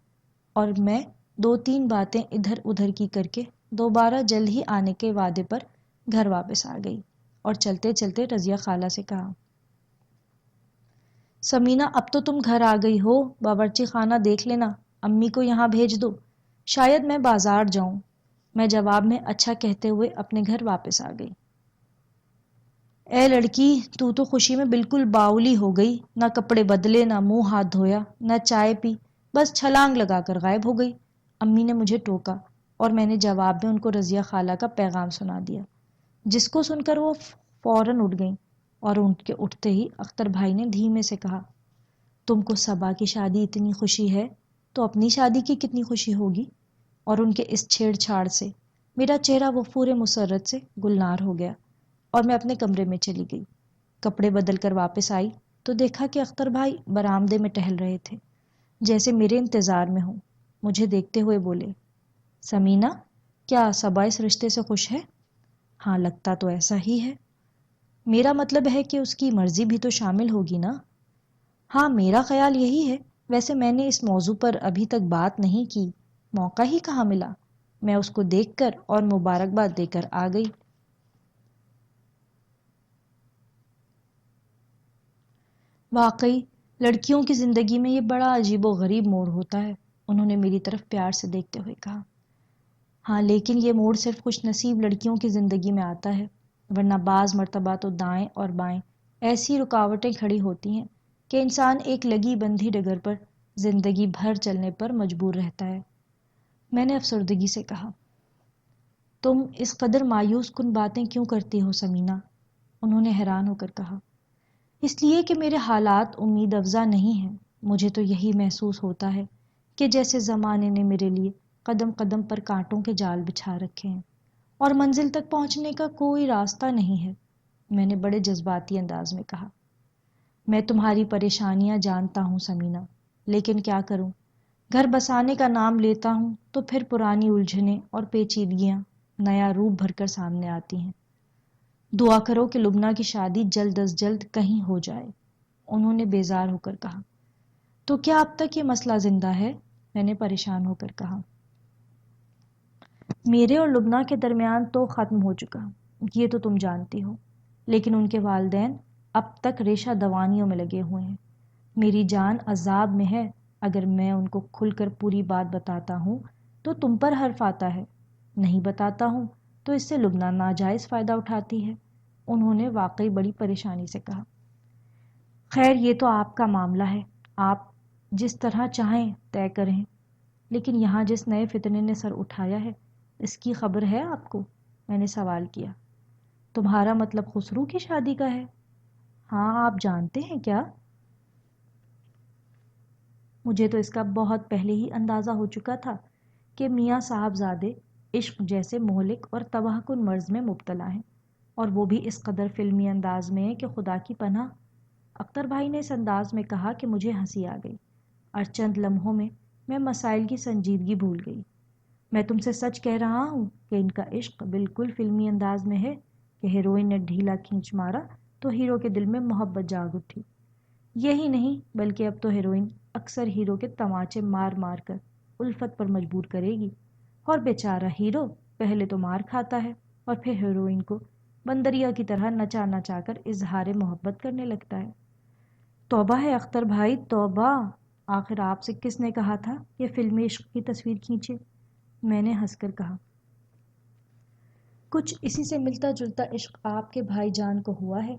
اور میں 2-3 باتیں ادھر ادھر کی کر کے دوبارہ جلد ہی آنے کے وعدے پر گھر واپس آ گئی اور چلتے چلتے رضیہ خالہ سے کہا، سمینہ اب تو تم گھر آ گئی ہو، باورچی خانہ دیکھ لینا، امی کو یہاں بھیج دو، شاید میں بازار جاؤں۔ میں جواب میں اچھا کہتے ہوئے اپنے گھر واپس آ گئی۔ اے لڑکی، تو خوشی میں بالکل باؤلی ہو گئی، نہ کپڑے بدلے، نہ منہ ہاتھ دھویا، نہ چائے پی، بس چھلانگ لگا کر غائب ہو گئی۔ امی نے مجھے ٹوکا اور میں نے جواب میں ان کو رضیہ خالہ کا پیغام سنا دیا، جس کو سن کر وہ فوراً اٹھ گئیں، اور ان کے اٹھتے ہی اختر بھائی نے دھیمے سے کہا، تم کو صبا کی شادی اتنی خوشی ہے تو اپنی شادی کی کتنی خوشی ہوگی؟ اور ان کے اس چھیڑ چھاڑ سے میرا چہرہ وفور مسرت سے گلنار ہو گیا اور میں اپنے کمرے میں چلی گئی۔ کپڑے بدل کر واپس آئی تو دیکھا کہ اختر بھائی برآمدے میں ٹہل رہے تھے، جیسے میرے انتظار میں ہوں۔ مجھے دیکھتے ہوئے بولے، سمینہ، کیا صبا اس رشتے سے خوش ہے؟ ہاں، لگتا تو ایسا ہی ہے۔ میرا مطلب ہے کہ اس کی مرضی بھی تو شامل ہوگی نا؟ ہاں، میرا خیال یہی ہے، ویسے میں نے اس موضوع پر ابھی تک بات نہیں کی، موقع ہی کہاں ملا۔ میں اس کو دیکھ کر اور مبارکباد دے کر آ گئی۔ واقعی لڑکیوں کی زندگی میں یہ بڑا عجیب و غریب موڑ ہوتا ہے، انہوں نے میری طرف پیار سے دیکھتے ہوئے کہا۔ ہاں، لیکن یہ موڑ صرف خوش نصیب لڑکیوں کی زندگی میں آتا ہے، ورنہ بعض مرتبہ تو دائیں اور بائیں ایسی رکاوٹیں کھڑی ہوتی ہیں کہ انسان ایک لگی بندھی ڈگر پر زندگی بھر چلنے پر مجبور رہتا ہے۔ میں نے افسردگی سے کہا، تم اس قدر مایوس کن باتیں کیوں کرتی ہو سمینہ؟ انہوں نے حیران ہو کر کہا، اس لیے کہ میرے حالات امید افزا نہیں ہیں۔ مجھے تو یہی محسوس ہوتا ہے کہ جیسے زمانے نے میرے لیے قدم قدم پر کانٹوں کے جال بچھا رکھے ہیں اور منزل تک پہنچنے کا کوئی راستہ نہیں ہے۔ میں نے بڑے جذباتی انداز میں کہا، میں تمہاری پریشانیاں جانتا ہوں سمینہ، لیکن کیا کروں، گھر بسانے کا نام لیتا ہوں تو پھر پرانی الجھنیں اور پیچیدگیاں نیا روپ بھر کر سامنے آتی ہیں۔ دعا کرو کہ لبنہ کی شادی جلد از جلد کہیں ہو جائے، انہوں نے بیزار ہو کر کہا۔ تو کیا اب تک یہ مسئلہ زندہ ہے؟ میں نے پریشان ہو کر کہا۔ میرے اور لبنہ کے درمیان تو ختم ہو چکا، یہ تو تم جانتی ہو، لیکن ان کے والدین اب تک ریشہ دوانیوں میں لگے ہوئے ہیں۔ میری جان عذاب میں ہے، اگر میں ان کو کھل کر پوری بات بتاتا ہوں تو تم پر حرف آتا ہے، نہیں بتاتا ہوں تو اس سے لبنہ ناجائز فائدہ اٹھاتی ہے۔ انہوں نے واقعی بڑی پریشانی سے کہا۔ خیر، یہ تو آپ کا معاملہ ہے، آپ جس طرح چاہیں طے کریں، لیکن یہاں جس نئے فتنے نے سر اٹھایا ہے اس کی خبر ہے آپ کو؟ میں نے سوال کیا۔ تمہارا مطلب خسرو کی شادی کا ہے؟ ہاں، آپ جانتے ہیں کیا؟ مجھے تو اس کا بہت پہلے ہی اندازہ ہو چکا تھا کہ میاں صاحب زادے عشق جیسے مہلک اور تباہ کن مرض میں مبتلا ہیں، اور وہ بھی اس قدر فلمی انداز میں کہ خدا کی پناہ۔ اختر بھائی نے اس انداز میں کہا کہ مجھے ہنسی آ گئی، اور چند لمحوں میں میں مسائل کی سنجیدگی بھول گئی۔ میں تم سے سچ کہہ رہا ہوں کہ ان کا عشق بالکل فلمی انداز میں ہے کہ ہیروئن نے ڈھیلا کھینچ مارا تو ہیرو کے دل میں محبت جاگ اٹھی۔ یہی نہیں بلکہ اب تو ہیروئن اکثر ہیرو کے تماچے مار مار کر الفت پر مجبور کرے گی، اور بیچارہ ہیرو پہلے تو مار کھاتا ہے اور پھر ہیروئن کو بندریا کی طرح نچا نچا کر اظہار محبت کرنے لگتا ہے۔ توبہ ہے اختر بھائی توبہ! آخر آپ سے کس نے کہا تھا یہ فلمی عشق کی تصویر کھینچے؟ میں نے ہنس کر کہا۔ کچھ اسی سے ملتا جلتا عشق آپ کے بھائی جان کو ہوا ہے۔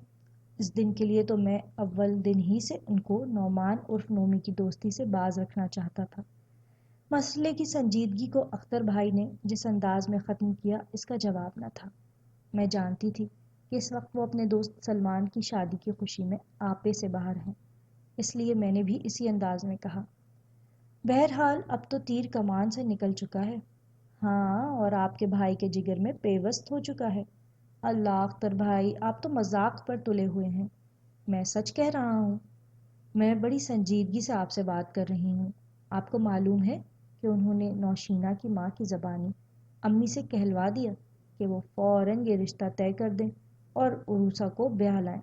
اس دن کے لیے تو میں اول دن ہی سے ان کو نعمان عرف نومی کی دوستی سے باز رکھنا چاہتا تھا۔ مسئلے کی سنجیدگی کو اختر بھائی نے جس انداز میں ختم کیا اس کا جواب نہ تھا۔ میں جانتی تھی کہ اس وقت وہ اپنے دوست سلمان کی شادی کی خوشی میں آپے سے باہر ہیں، اس لیے میں نے بھی اسی انداز میں کہا، بہرحال اب تو تیر کمان سے نکل چکا ہے۔ ہاں، اور آپ کے بھائی کے جگر میں پیوست ہو چکا ہے۔ اللہ اختر بھائی، آپ تو مذاق پر تلے ہوئے ہیں۔ میں سچ کہہ رہا ہوں۔ میں بڑی سنجیدگی سے آپ سے بات کر رہی ہوں۔ آپ کو معلوم ہے کہ انہوں نے نوشینہ کی ماں کی زبانی امی سے کہلوا دیا کہ وہ فوراً یہ رشتہ طے کر دیں اور عروسہ کو بیاہ لائیں۔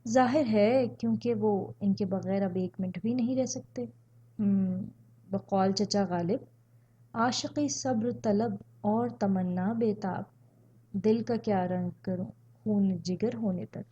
ظاہر ہے کیونکہ وہ ان کے بغیر اب ایک منٹ بھی نہیں رہ سکتے۔ بقول چچا غالب، عاشقی صبر طلب اور تمنا بے تاب، دل کا کیا رنگ کروں خون جگر ہونے تک۔